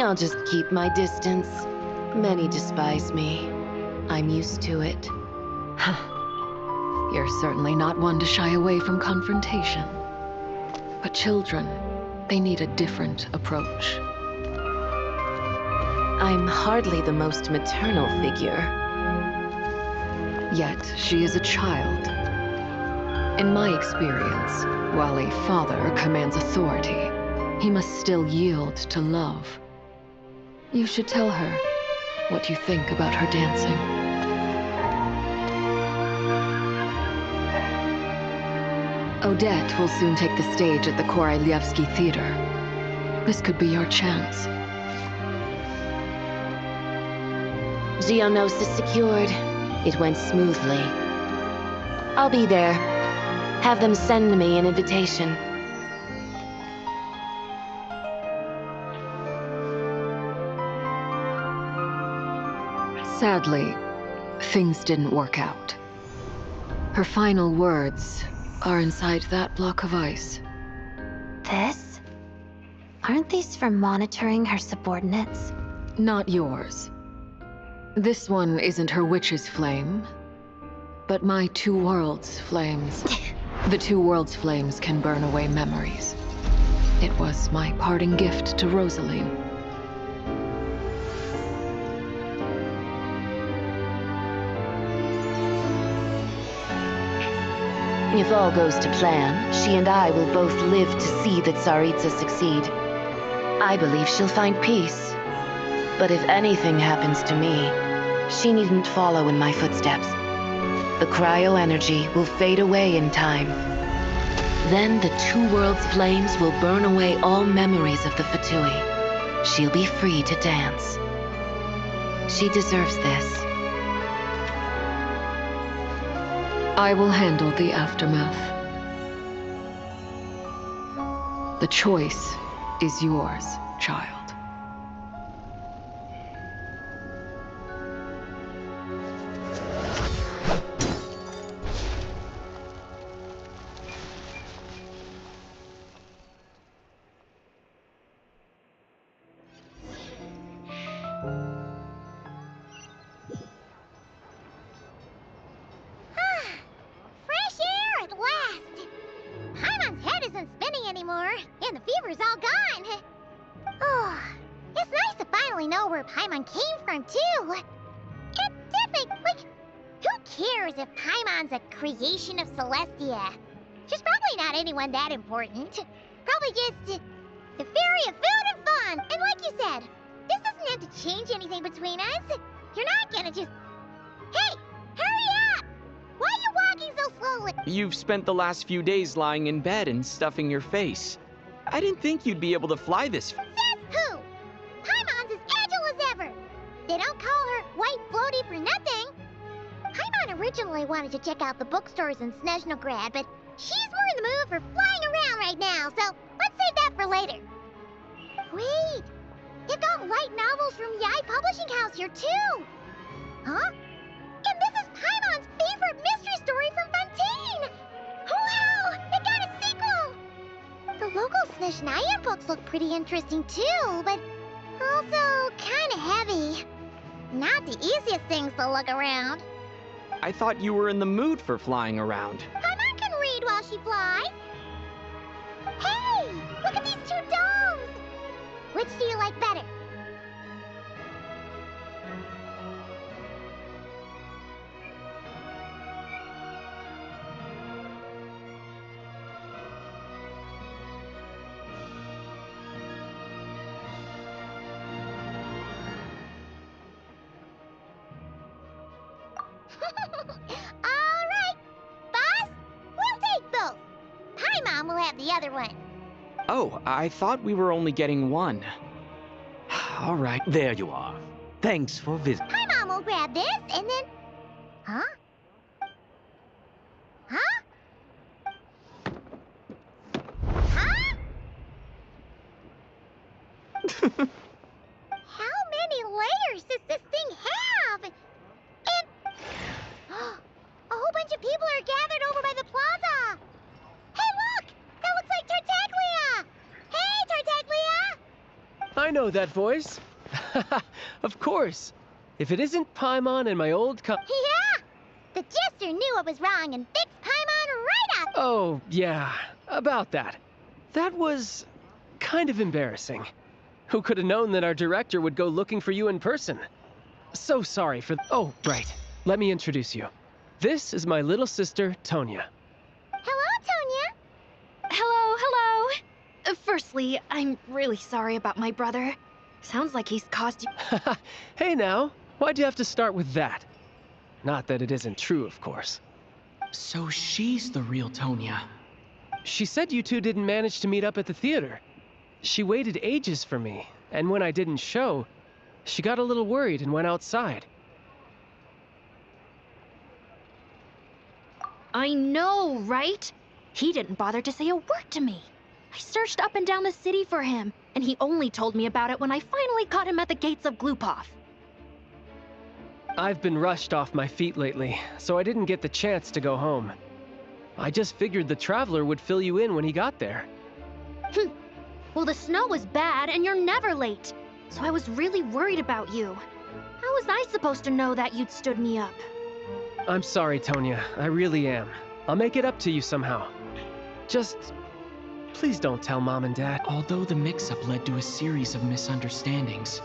I'll just keep my distance. Many despise me. I'm used to it. You're certainly not one to shy away from confrontation. But children, they need a different approach. I'm hardly the most maternal figure. Yet she is a child. In my experience, while a father commands authority, he must still yield to love. You should tell her what you think about her dancing. Odette will soon take the stage at the Korylievsky Theater. This could be your chance. Geonosis secured. It went smoothly. I'll be there. Have them send me an invitation. Sadly, things didn't work out. Her final words are inside that block of ice. This? Aren't these for monitoring her subordinates? Not yours. This one isn't her witch's flame, but my two worlds' flames. The two worlds' flames can burn away memories. It was my parting gift to Rosaline. If all goes to plan, she and I will both live to see the Tsaritsa succeed. I believe she'll find peace. But if anything happens to me, she needn't follow in my footsteps. The cryo energy will fade away in time. Then the two worlds' flames will burn away all memories of the Fatui. She'll be free to dance. She deserves this. I will handle the aftermath. The choice is yours, child. Fresh air at last! Paimon's head isn't spinning anymore, and the fever's all gone. Oh, it's nice to finally know where Paimon came from, too. And to think, like, who cares if Paimon's a creation of Celestia? She's probably not anyone that important. Probably just the fairy of food and fun. And like you said, this doesn't have to change anything between us. You're not gonna just... Hey, hurry up! Why are you walking so slowly? You've spent the last few days lying in bed and stuffing your face. I didn't think you'd be able to fly this. Says who? Paimon's as agile as ever. They don't call her White Floaty for nothing. Paimon originally wanted to check out the bookstores in Snezhnaya, but she's more in the mood for flying around right now, so let's save that for later. Wait, they've got light novels from Yai Publishing House here too. Huh? And this is Paimon's favorite mystery story from Fontaine! Wow! It got a sequel! The local Snezhnaya books look pretty interesting too, but also kinda heavy. Not the easiest things to look around. I thought you were in the mood for flying around. Paimon can read while she flies. Hey! Look at these two domes! Which do you like better? Alright, boss, we'll take both. Paimon will have the other one. Oh, I thought we were only getting one. All right. There you are. Thanks for visiting. Paimon will grab this and then... Huh? Huh? Huh? How many layers does this thing have? And... a whole bunch of people are gathered over by the plaza. Hey, look! That looks like Tartaglia! Hey, Tartaglia! I know that voice. Of course. If it isn't Paimon and my old Yeah! The Jester knew what was wrong and fixed Paimon right up! Oh, yeah. About that. That was... kind of embarrassing. Who could have known that our director would go looking for you in person? So sorry for... Oh, right. Let me introduce you. This is my little sister, Tonya. Hello, Tonya! Hello, hello! Firstly, I'm really sorry about my brother. Sounds like he's caused you... Hey now, why'd you have to start with that? Not that it isn't true, of course. So she's the real Tonya. She said you two didn't manage to meet up at the theater. She waited ages for me, and when I didn't show, she got a little worried and went outside. I know, right? He didn't bother to say a word to me. I searched up and down the city for him, and he only told me about it when I finally caught him at the gates of Glupov. I've been rushed off my feet lately, so I didn't get the chance to go home. I just figured the Traveler would fill you in when he got there. Well, the snow was bad, and you're never late. So I was really worried about you. How was I supposed to know that you'd stood me up? I'm sorry, Tonya. I really am. I'll make it up to you somehow. Just... please don't tell Mom and Dad. Although the mix-up led to a series of misunderstandings,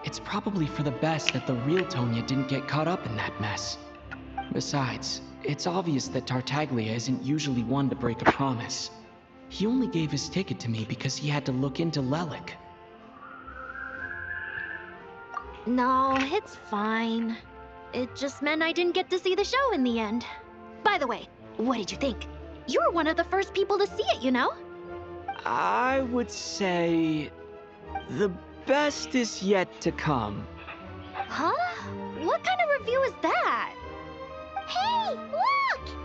it's probably for the best that the real Tonya didn't get caught up in that mess. Besides, it's obvious that Tartaglia isn't usually one to break a promise. He only gave his ticket to me because he had to look into Lelik. No, it's fine. It just meant I didn't get to see the show in the end. By the way, what did you think? You were one of the first people to see it, you know? I would say the best is yet to come. Huh? What kind of review is that? Hey, look!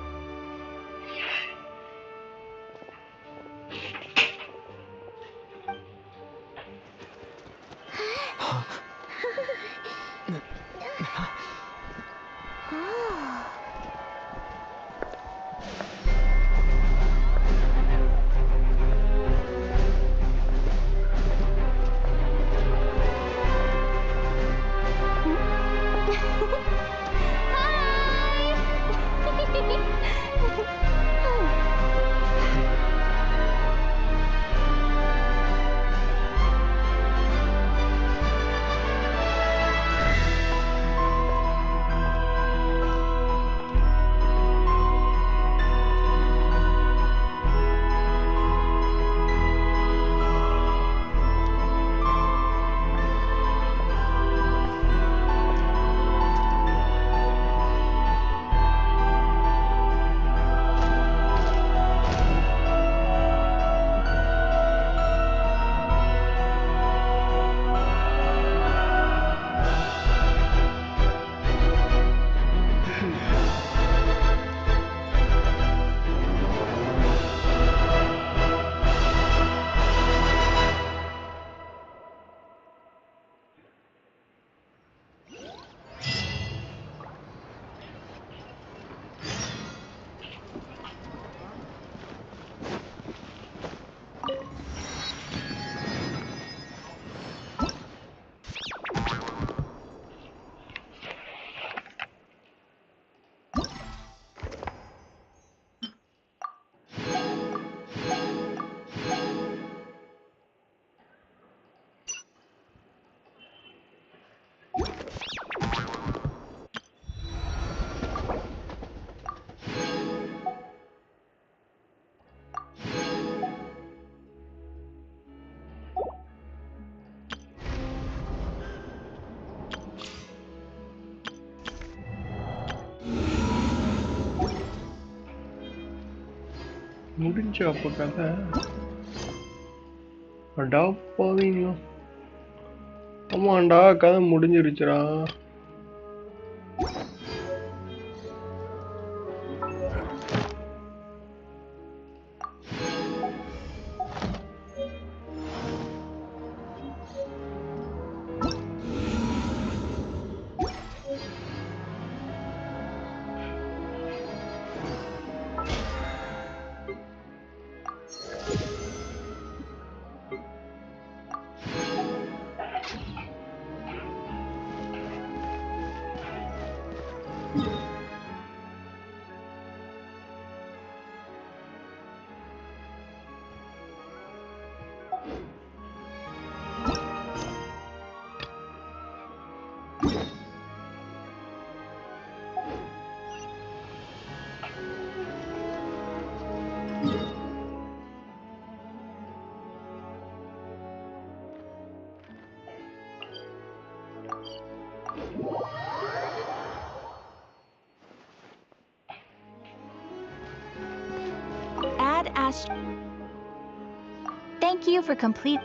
முடிஞ்ச அப்ப கதை அடா போவீங்க ஆமாண்டா கதை முடிஞ்சிருச்சுடா Thank you for complete.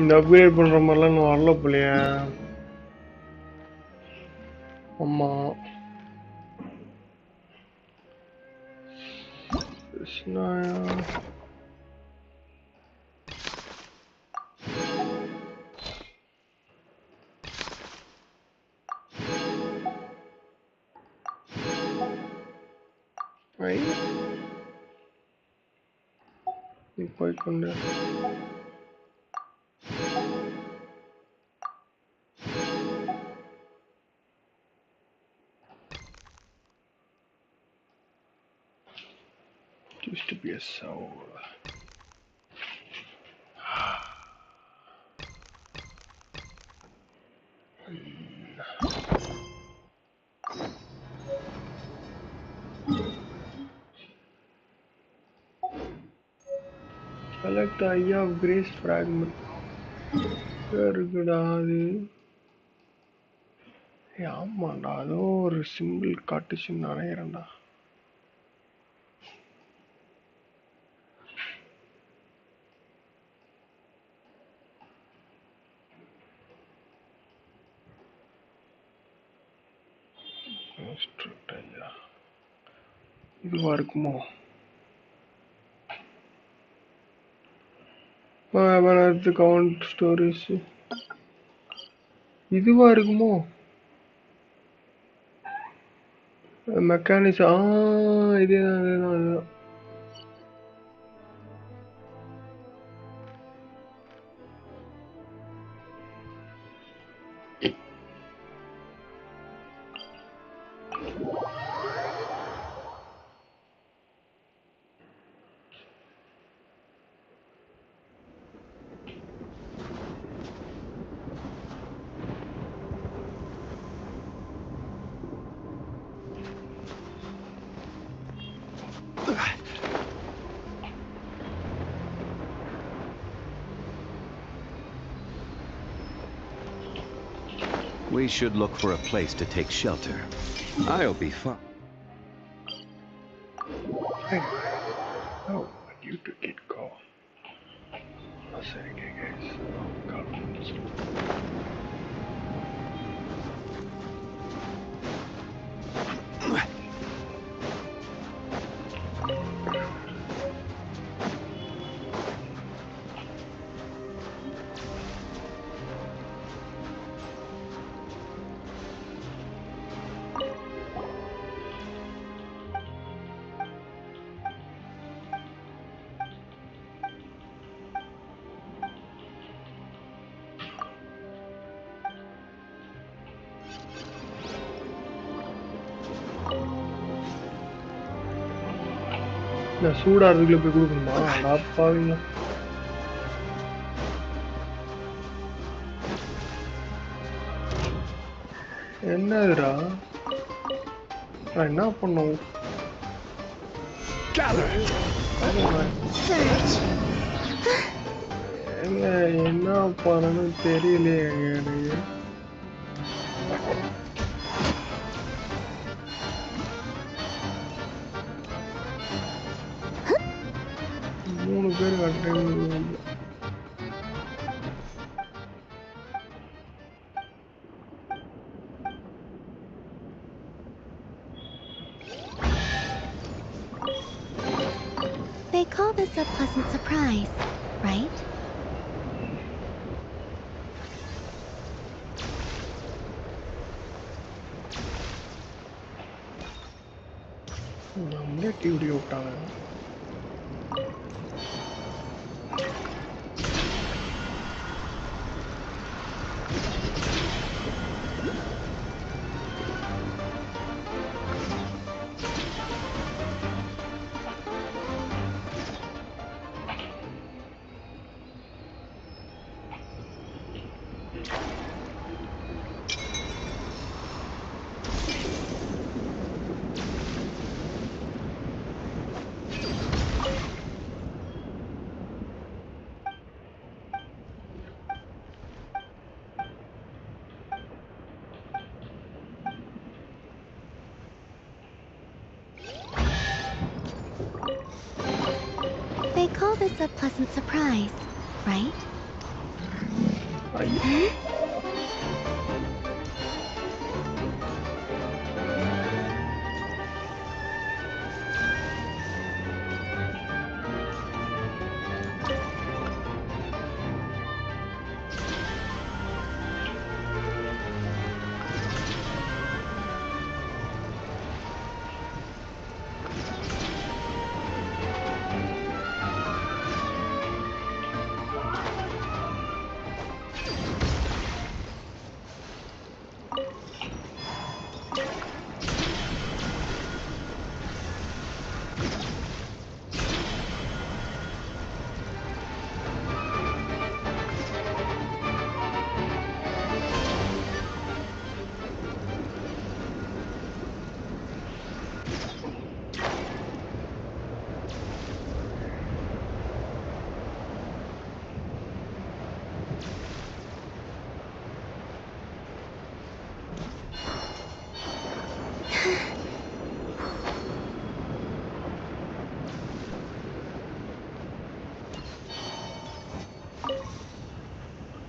இந்த upgrade பண்ற மாதிரிலாம் இன்னும் வரல போலையா ஆமா. Snezhnaya. Aí. E pode quando used to be a soul. Select the Eye of Grace fragment. இருக்குடா அது ஆமாண்டா அதோ ஒரு சிம்பிள் காட்டுச்சுன்னு நினைக்கிறேன்டா இதுவா இருக்குமோ கவுண்ட் ஸ்டோரிஸ் இதுவா இருக்குமோ மெக்கானிசம் இதேதான் We should look for a place to take shelter. I'll be fine. Oh, you to get go. I'll say again, guys. நான் சூடா இருக்குள்ள போய் கொடுக்கணுமா அடாப்பாவீங்க என்னதுடா என்ன பண்ணும் என்ன பண்ணணும் தெரியலையே எனக்கு மூணு பேர் கட்டுறேன் They call this a pleasant surprise, right? நம்மளே டிவி விட்டாங்க They call this a pleasant surprise, right?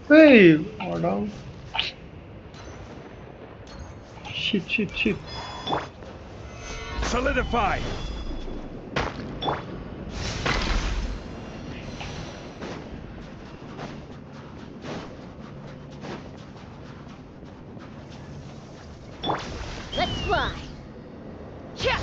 Hey, madam. Shit. Solidify! Let's fly. Yeah.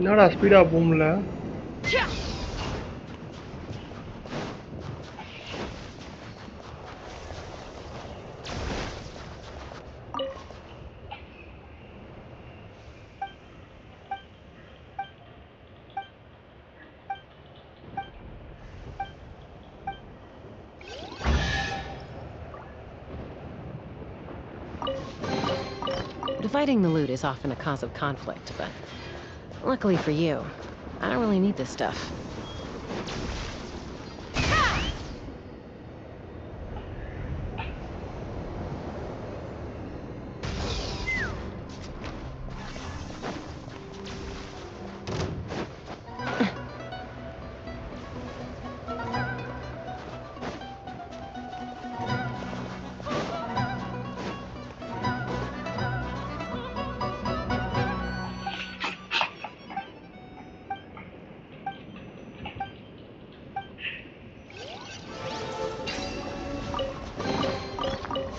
என்னடா speedo போம்ல Dividing the loot is often a cause of conflict, but luckily for you, I don't really need this stuff.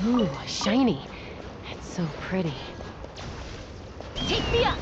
Ooh, shiny. It's so pretty. Take me up.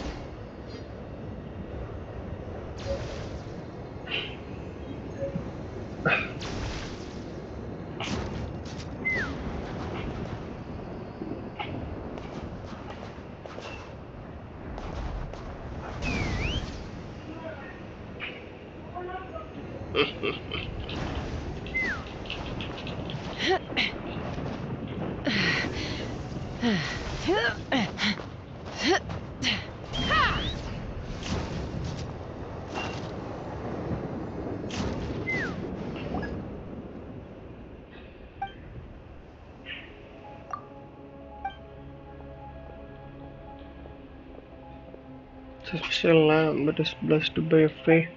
It's a special lamb that is blessed by a fae,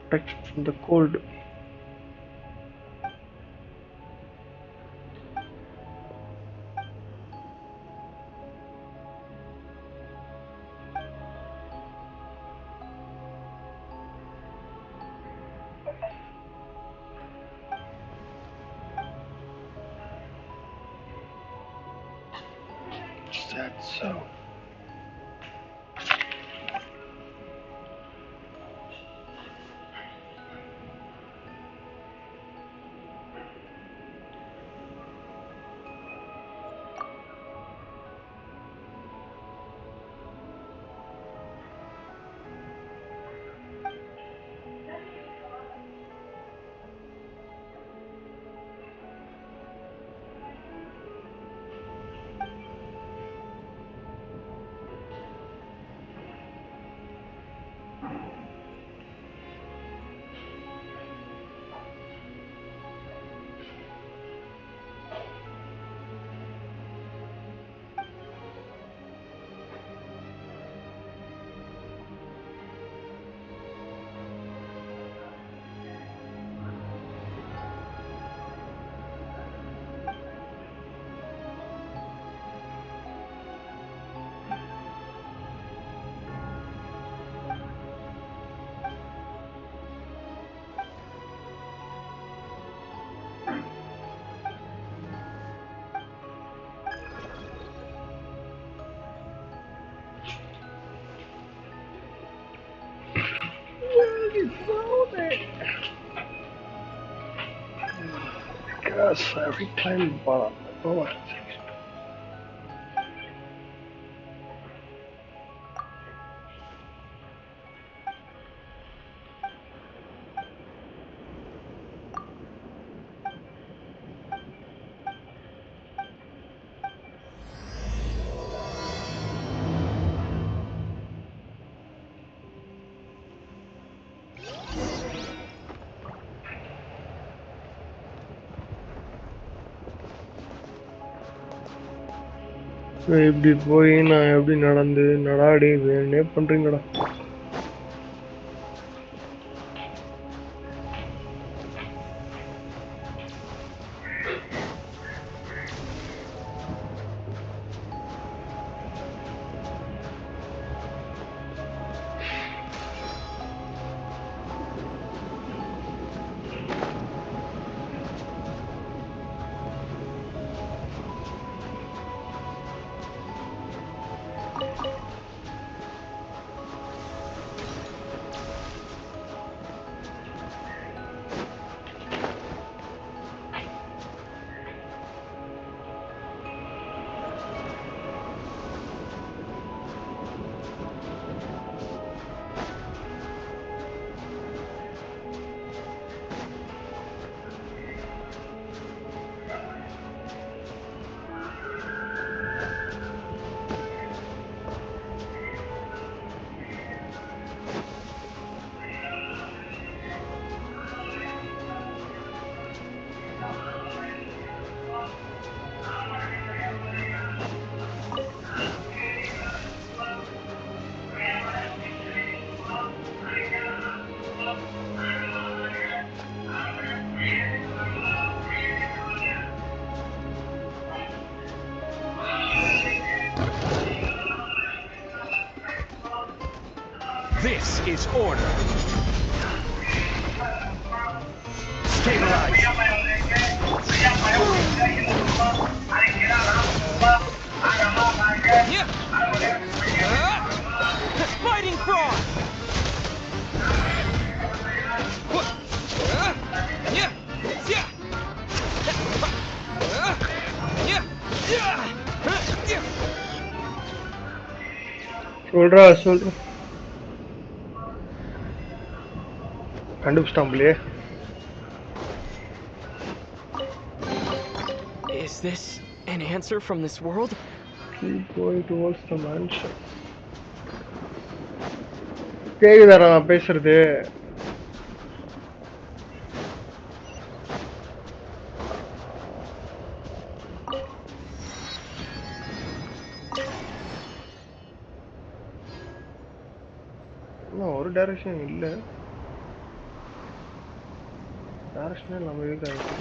protected from the cold. That's so. Gosh, every time bottom. Oh, இப்படி போய் நான் எப்படி நடந்து நடாடி வேணே பண்றீங்கடா. This is order. Stabilize. Yeah. Fighting frog. Yeah. Yeah. Yeah. சொல்றா கண்டுபிடிச்சிட்டான் போலயே. Is this an answer from this world? Keep going towards the mansion. கேக்குதாடா நான் பேசுறது? ஒரு டைரக்ஷன் இல்ல. டைரக்ஷனே நம்ம இதுக்கு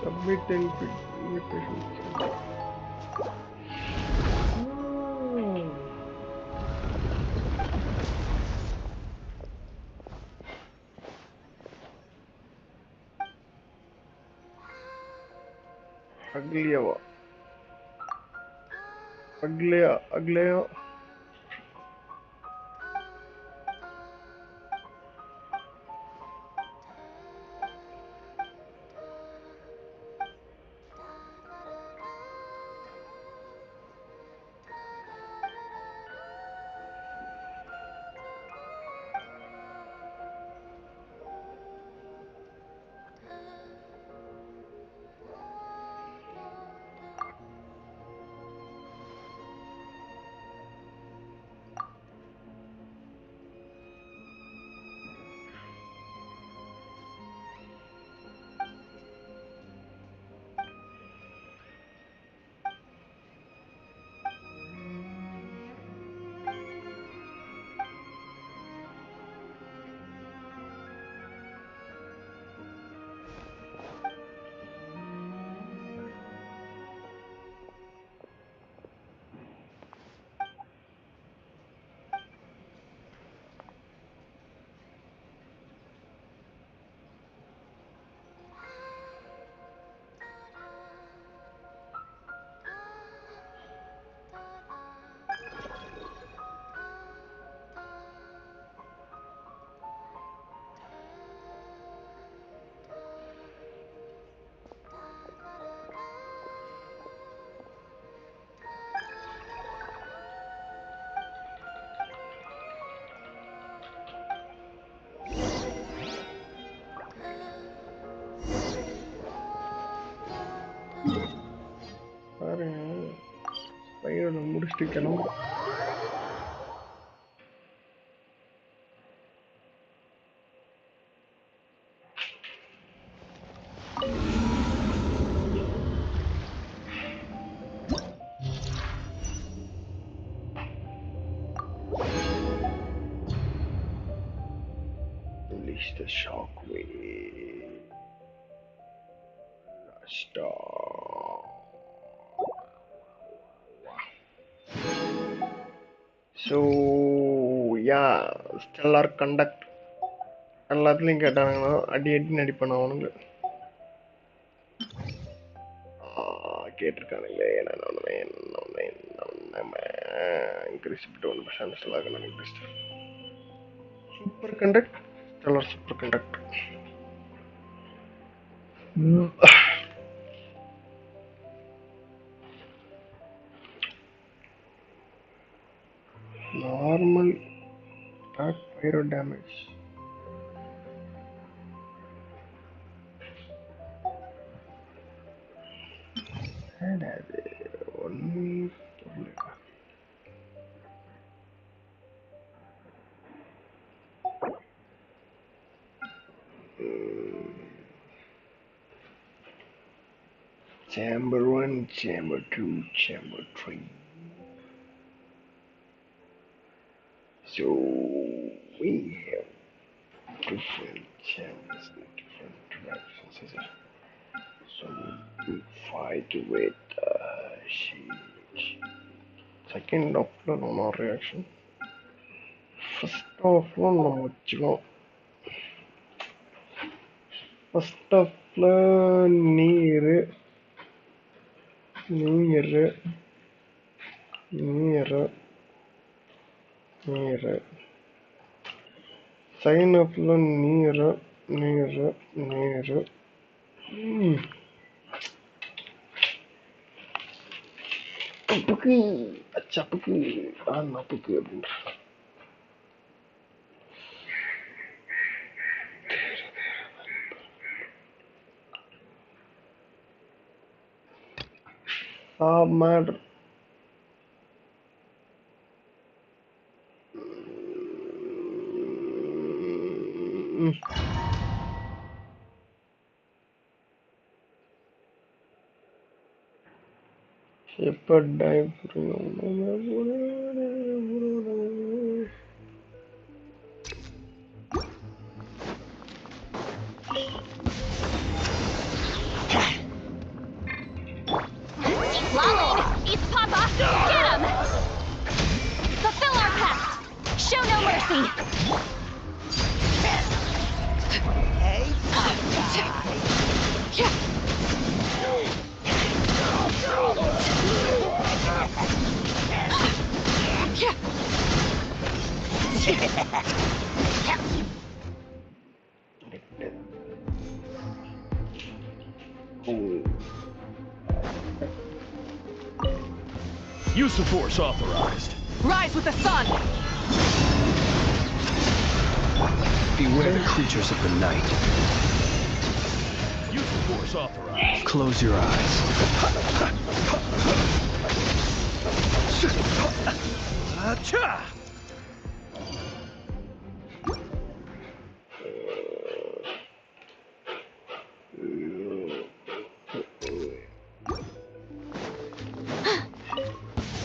submit invitation. अगलिया முடிச்சுட்டு கிளம்பும். Release the shockwave. Stop. So yeah, stellar conduct. எல்லாத்துலயும் கேட்டானுங்களா அடி அடி நடிப்பான அவனுங்க. கேட்டிருக்கானுங்களே increase bit 1% slag increased. Super conduct, stellar super conduct. Normal attack pyro damage. And only chamber 1, chamber 2, chamber 3. So we have different chambers in different directions. So we fight with second of no reaction. First of all, first of all, near. Sign of near. Chapuki, I'm not good. Matter. Shepherd dive. Lolling! East Papa! Get him! Fulfill our pact! Show no mercy! Hey, Use of force authorized. Rise with the sun! Beware the creatures of the night. Use of force authorized. Close your eyes.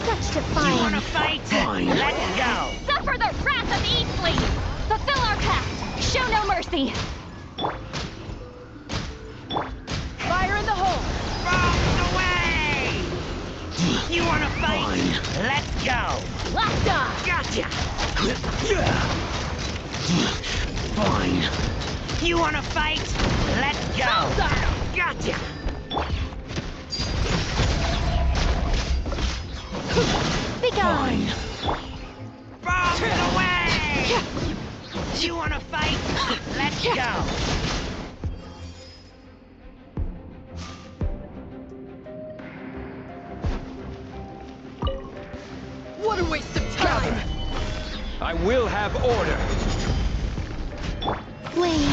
Such defiance! You wanna fight? Fine. Let's go! Suffer the wrath of Eastleigh! Fulfill our pact! Show no mercy! Fire in the hole! Bombs away! You wanna fight? Fine. Let's go! Locked on! Gotcha! Fine. You wanna fight? Let's go! Gotcha! Be gone! Bombs away! You wanna fight? Let's go! What a waste of time! I will have order. Wait,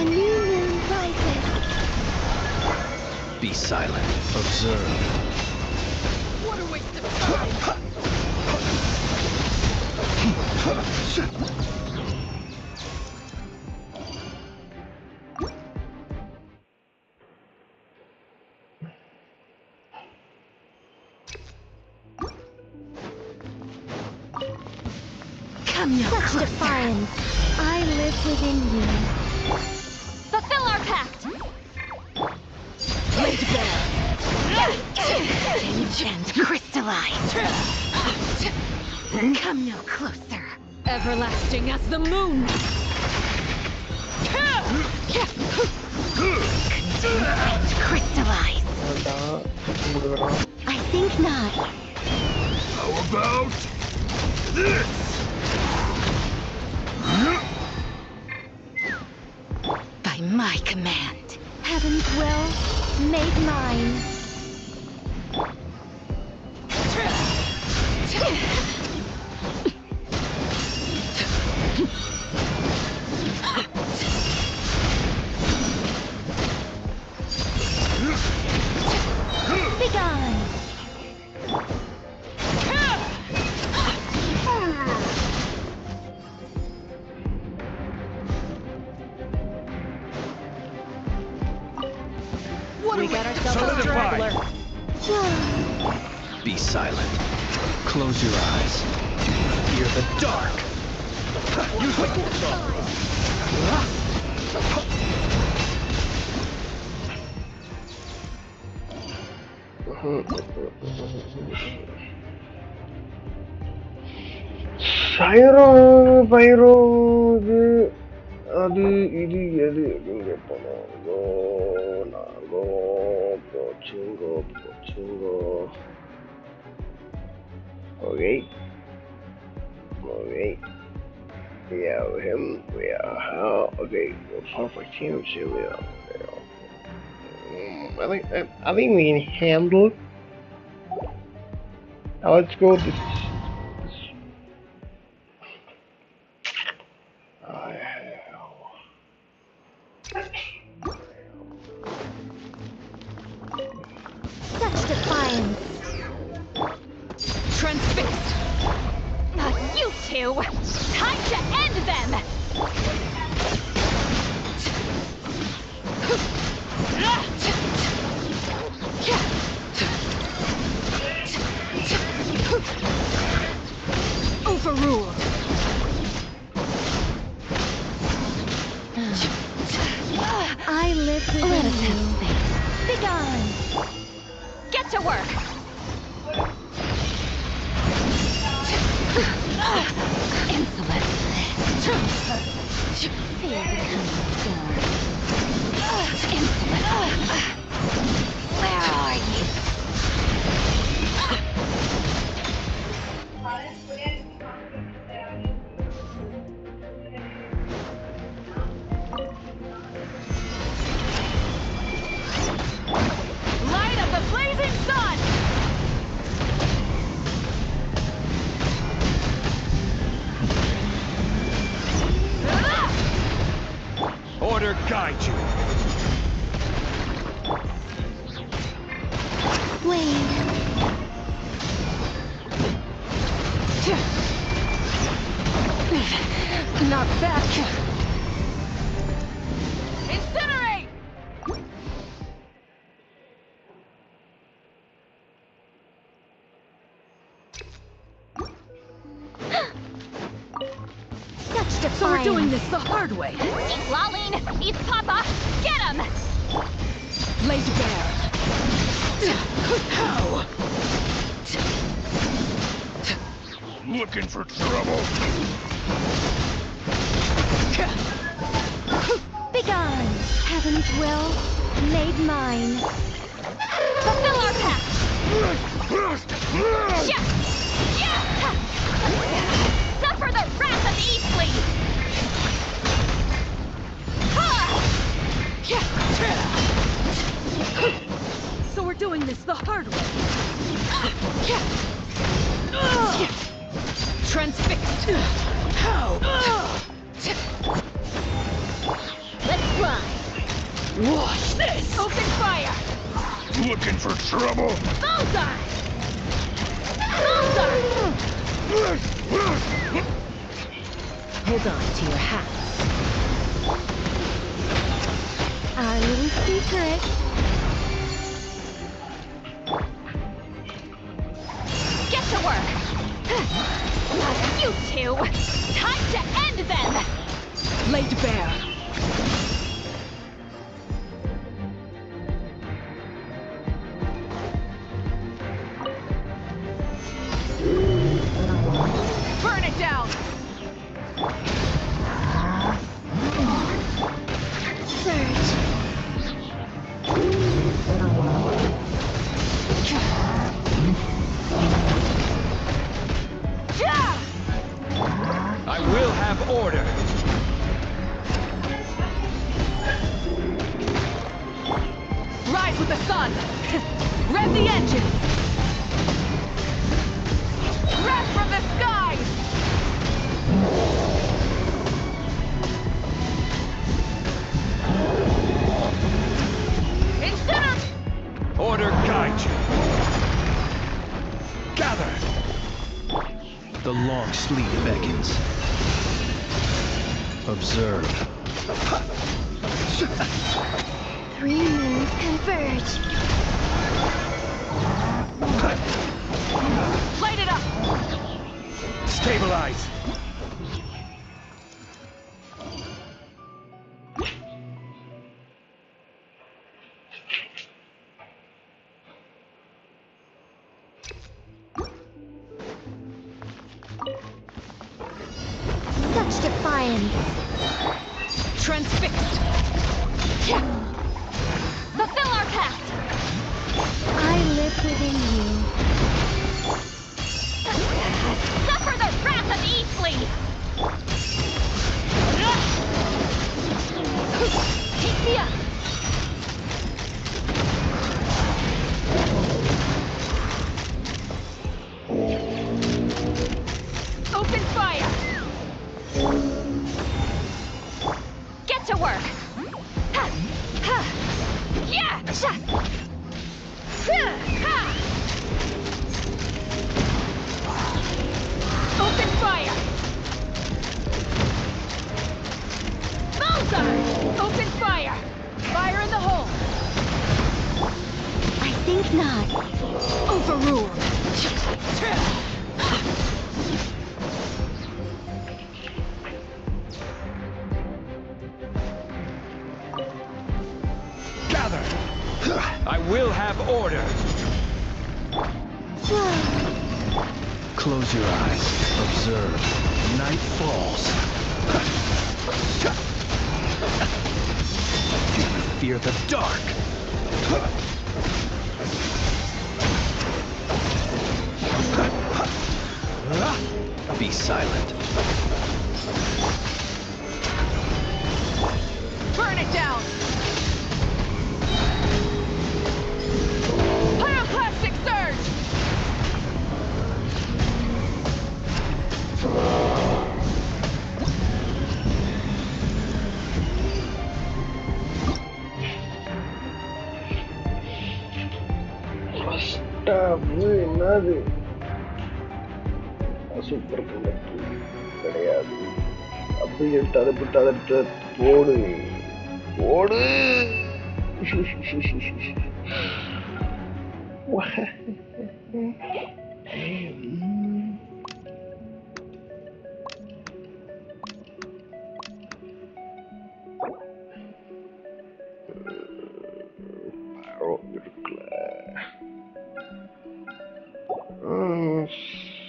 a new moon rises. Be silent. Observe. What a waste of time! Come no Such defiance. I live within you. Fulfill our pact! Laid bare. And crystallize. Come no closer. Everlasting as the moon. And crystallize. I think not. How about this? By my command, heaven's will made mine. Begone! We got ourselves a straggler. Be silent. Close your eyes. Fear the dark. Use the பைரோ அது இது எது எங்க போனோம் நாங்கோ போச்சுங்கோ okay yeah him okay perfect team I think we can handle it. Now let's go this Such defiance. Transfixed. You two! Time to end them! Overruled. I live within Let us have space. Begone! Get to work! Insolent. Feel the coming storm. Insolent. Where are you? Light of the blazing sun! Order guide you. Wait. Not back. Incinerate! So we're doing this the hard way. Keep lolling! He's Papa! Get him! Laid bare. How? Looking for trouble? Begone! Heaven's will made mine. Fulfill our pact! Suffer the wrath of Eastleigh! So we're doing this the hard way. Transfixed. How? Let's fly! Watch this! Open fire! Looking for trouble? Bullseye! Bullseye! Hold on to your hats. Our little secret. Get to work! You two! Time to end them! Laid bare. Burn it down! Surge. I will have order. Rise with the sun! Rev the engine! Wrath from the skies! Incinerator! Order guide you. Gather. The long sleep beckons. Observe. 3 moons converge. Light it up! Stabilize. Such defiance. Transfixed! Fulfill our pact! I live within you. Suffer the wrath of Eastleigh! Take me up! Open fire! Get to work! Ha! Ha! Yeah! Sha! Ha! Ha! Open fire! Bullseye! Open fire! Fire in the hole! I think not. Overruled! Gather. I will have order. Close your eyes. Observe. Night falls. Do you fear the dark? Be silent. Burn it down! Pyroclastic surge! என்னது super கிடையாது அப்படி எடுத்து அதை விட்டு அதை எடுத்து போடு போடு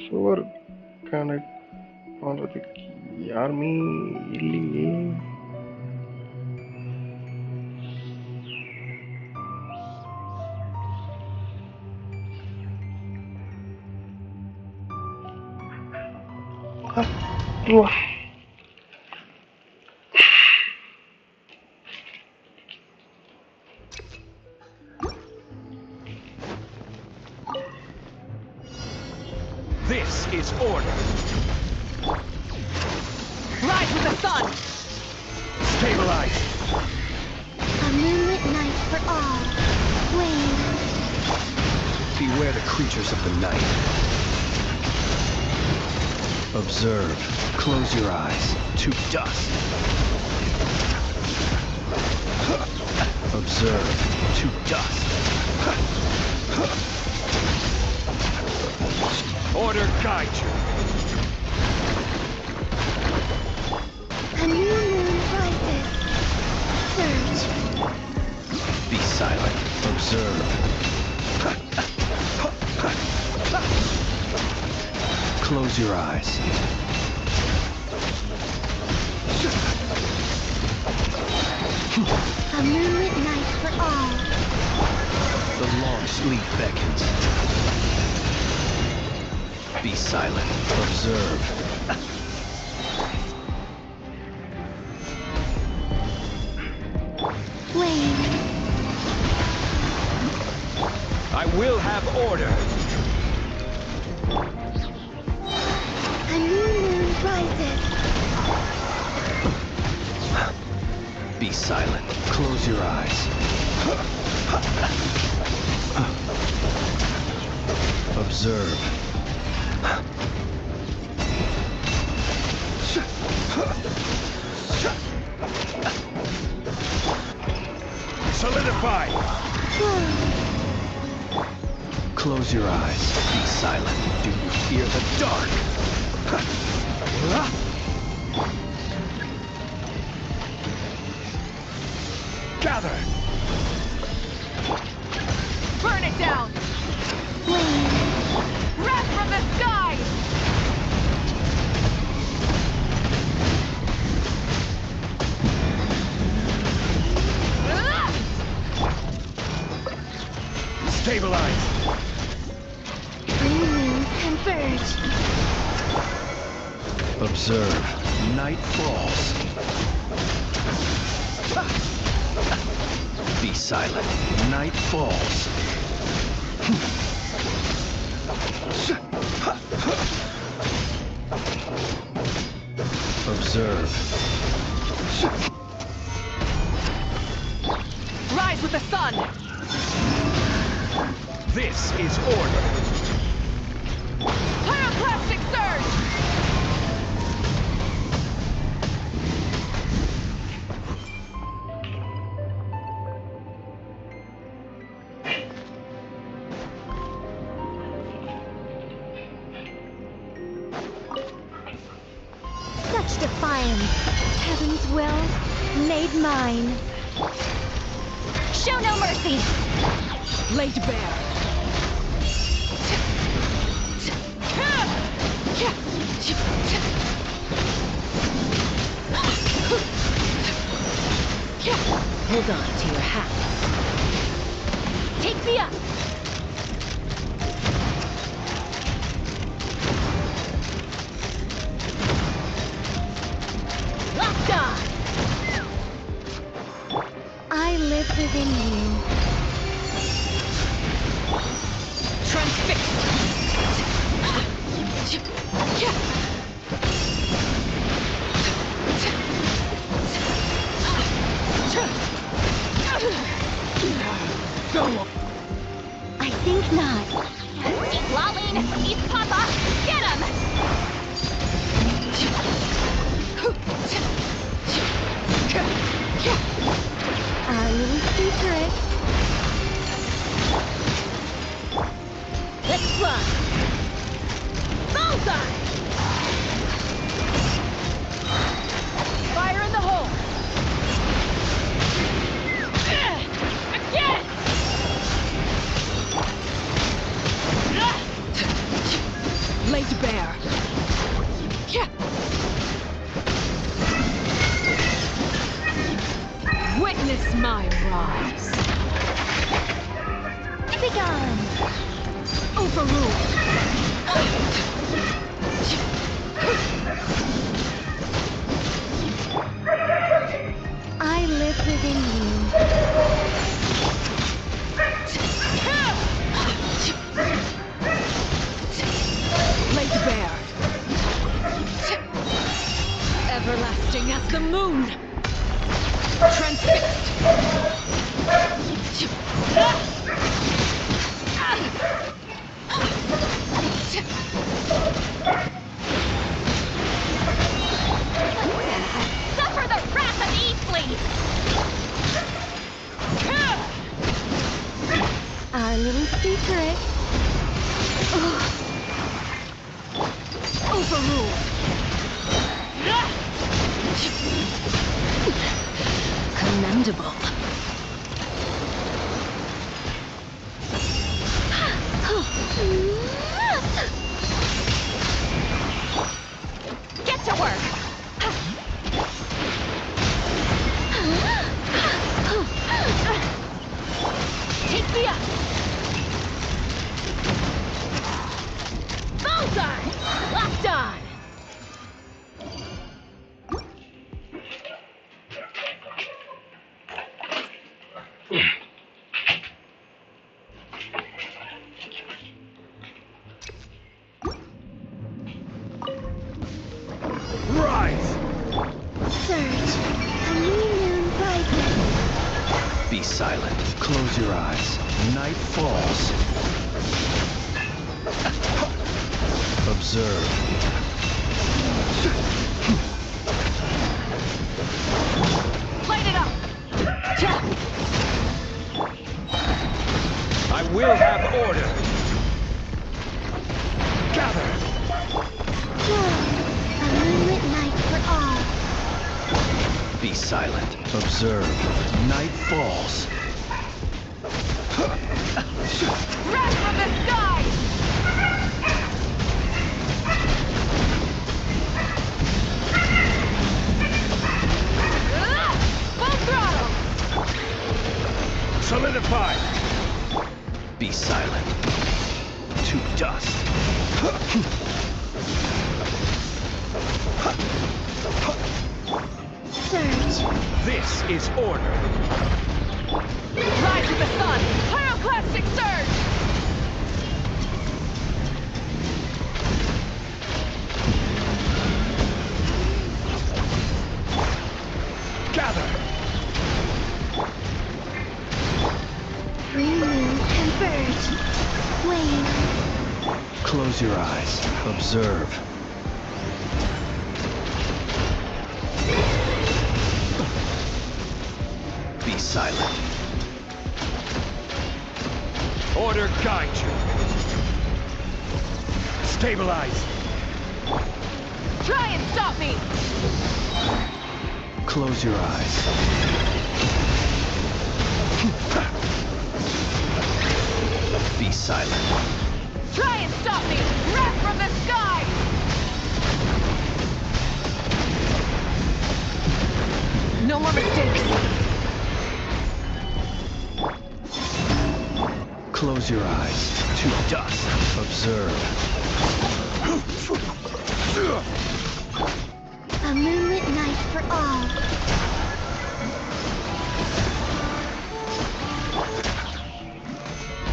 சுவர் கனெக்ட் பண்றதுக்கு யாருமே இல்லையே. This is order. Rise with the sun! Stabilize. A moonlit night for all. Wayne. Beware the creatures of the night. Observe. Close your eyes. To dust. Observe. To dust. Order guide you. A new moon rises. Surge. Be silent. Observe. Close your eyes. A moonlit night for all. The long sleep beckons. Be silent. Observe. Flame. I will have order. A new moon rises. Be silent. Close your eyes. Observe. Solidify. Close your eyes. Be silent. Do you fear the dark? Gather. Burn it down! Wrath from the sky! Stabilize. New moons converge. Observe. Night falls. Be silent. Night falls. Observe. Rise with the sun! This is order. Pyroclastic surge! Such defiance. Heaven's will made mine. Show no mercy! Laid bare. Hold on to your hat. Take me up! Locked on! I live within you. Transfixed! Go. I think not. He's lolling! He's Papa! Get him! Our little secret. Let's fly! Bullseye! Fire in the hole! Again! Laid bare! Witness my rise! Begone! Overruled! I live within you. Laid bare! Everlasting as the moon! Transfixed! our little secret. Overruled. Commendable. Get to work. Take me up. Bullseye. Locked on. Rise! Surge. A new moon rises. Be silent. Close your eyes. Night falls. Observe. Light it up. I will have order. Gather. A moonlit night for all. Be silent. Observe. Night falls. Wrath from the sky. Full throttle. Solidify. Be silent. To dust. Surge. This is order. Rise with the sun. Pyroclastic surge. Gather. Green moon converge. Wave. Close your eyes. Observe. Be silent. Order guide you. Stabilize. Try and stop me. Close your eyes. Be silent. Try and stop me. Wrath from the sky. No more mistakes. Close your eyes. To dust. Observe. A moonlit night for all.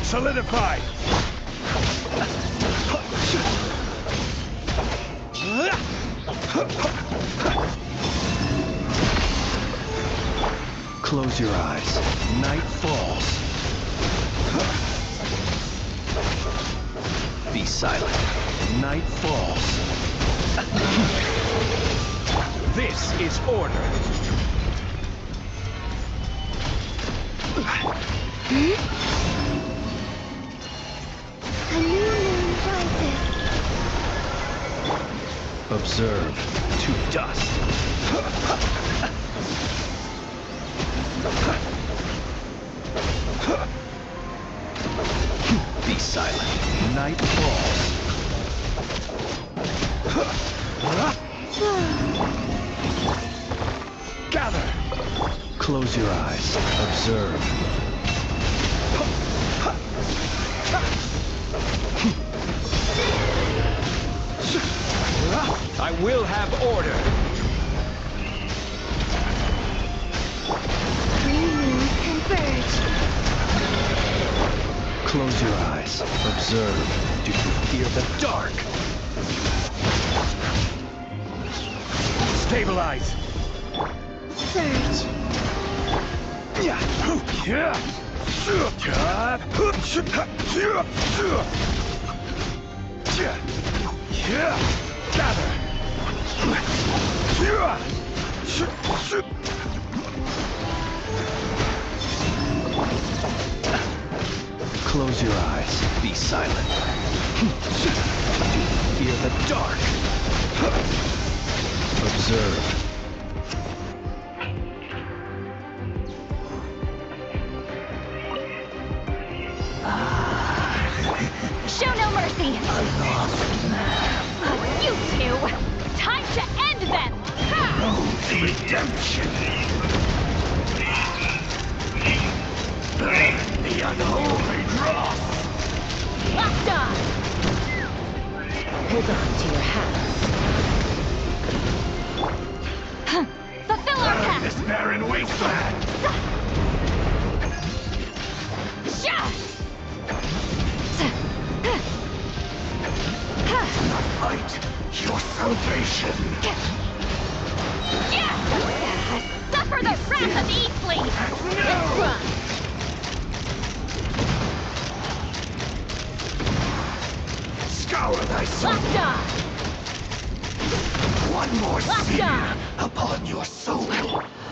Solidify. Close your eyes. Night falls. Be silent. Night falls. This is order. A new moon rises. Observe. To dust. Be silent. Night falls. Gather. Close your eyes. Observe. I will have order. Green moon converge. Close your eyes. Observe. Do you fear the dark? Stabilize. Surge. Gather. Close your eyes. Be silent. Fear the dark. Observe. Show no mercy! A lost man. You two! Time to end them! Road to redemption. Burn the unholy dross. Locked on! Hold on to your hats. Fulfill our Burn pact! this barren wasteland. Shah! Fight your salvation. Yes! Suffer the wrath of Eastly! Let's run! Scour thy soul. Locked on! One more Locked sin on! upon your soul.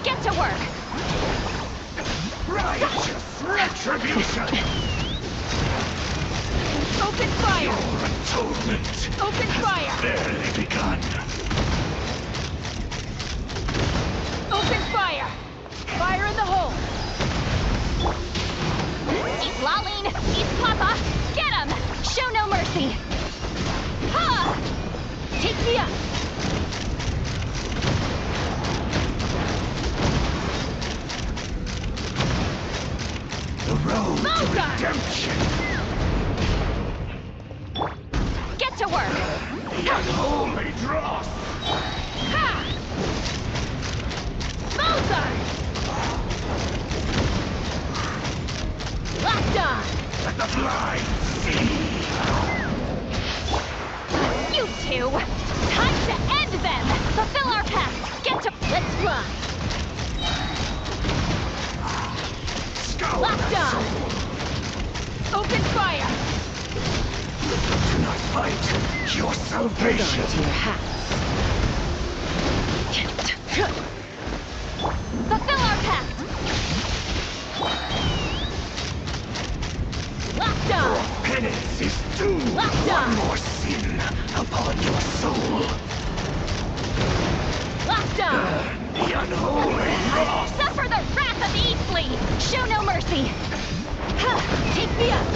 Get to work! Righteous retribution. Open fire! Your atonement Open fire! barely begun. Open fire! Fire in the hole! He's Laline! He's Papa! Get him! Show no mercy! Ha! Take me up! The road to Bullseye! redemption. Get to work! The unholy dross. Ha! Bullseye! Locked on! Let the blind see. You two! Time to end them! Fulfill our pact! Get to... Let's run! Locked on! Open fire! Do not fight your salvation. Hold on to your hats. Fulfill our pact! Locked on! Penance is due. Locked on! One more sin upon your soul. Locked on! The unholy dross. Suffer the wrath of Eastly! Show no mercy! Ha! Take me up!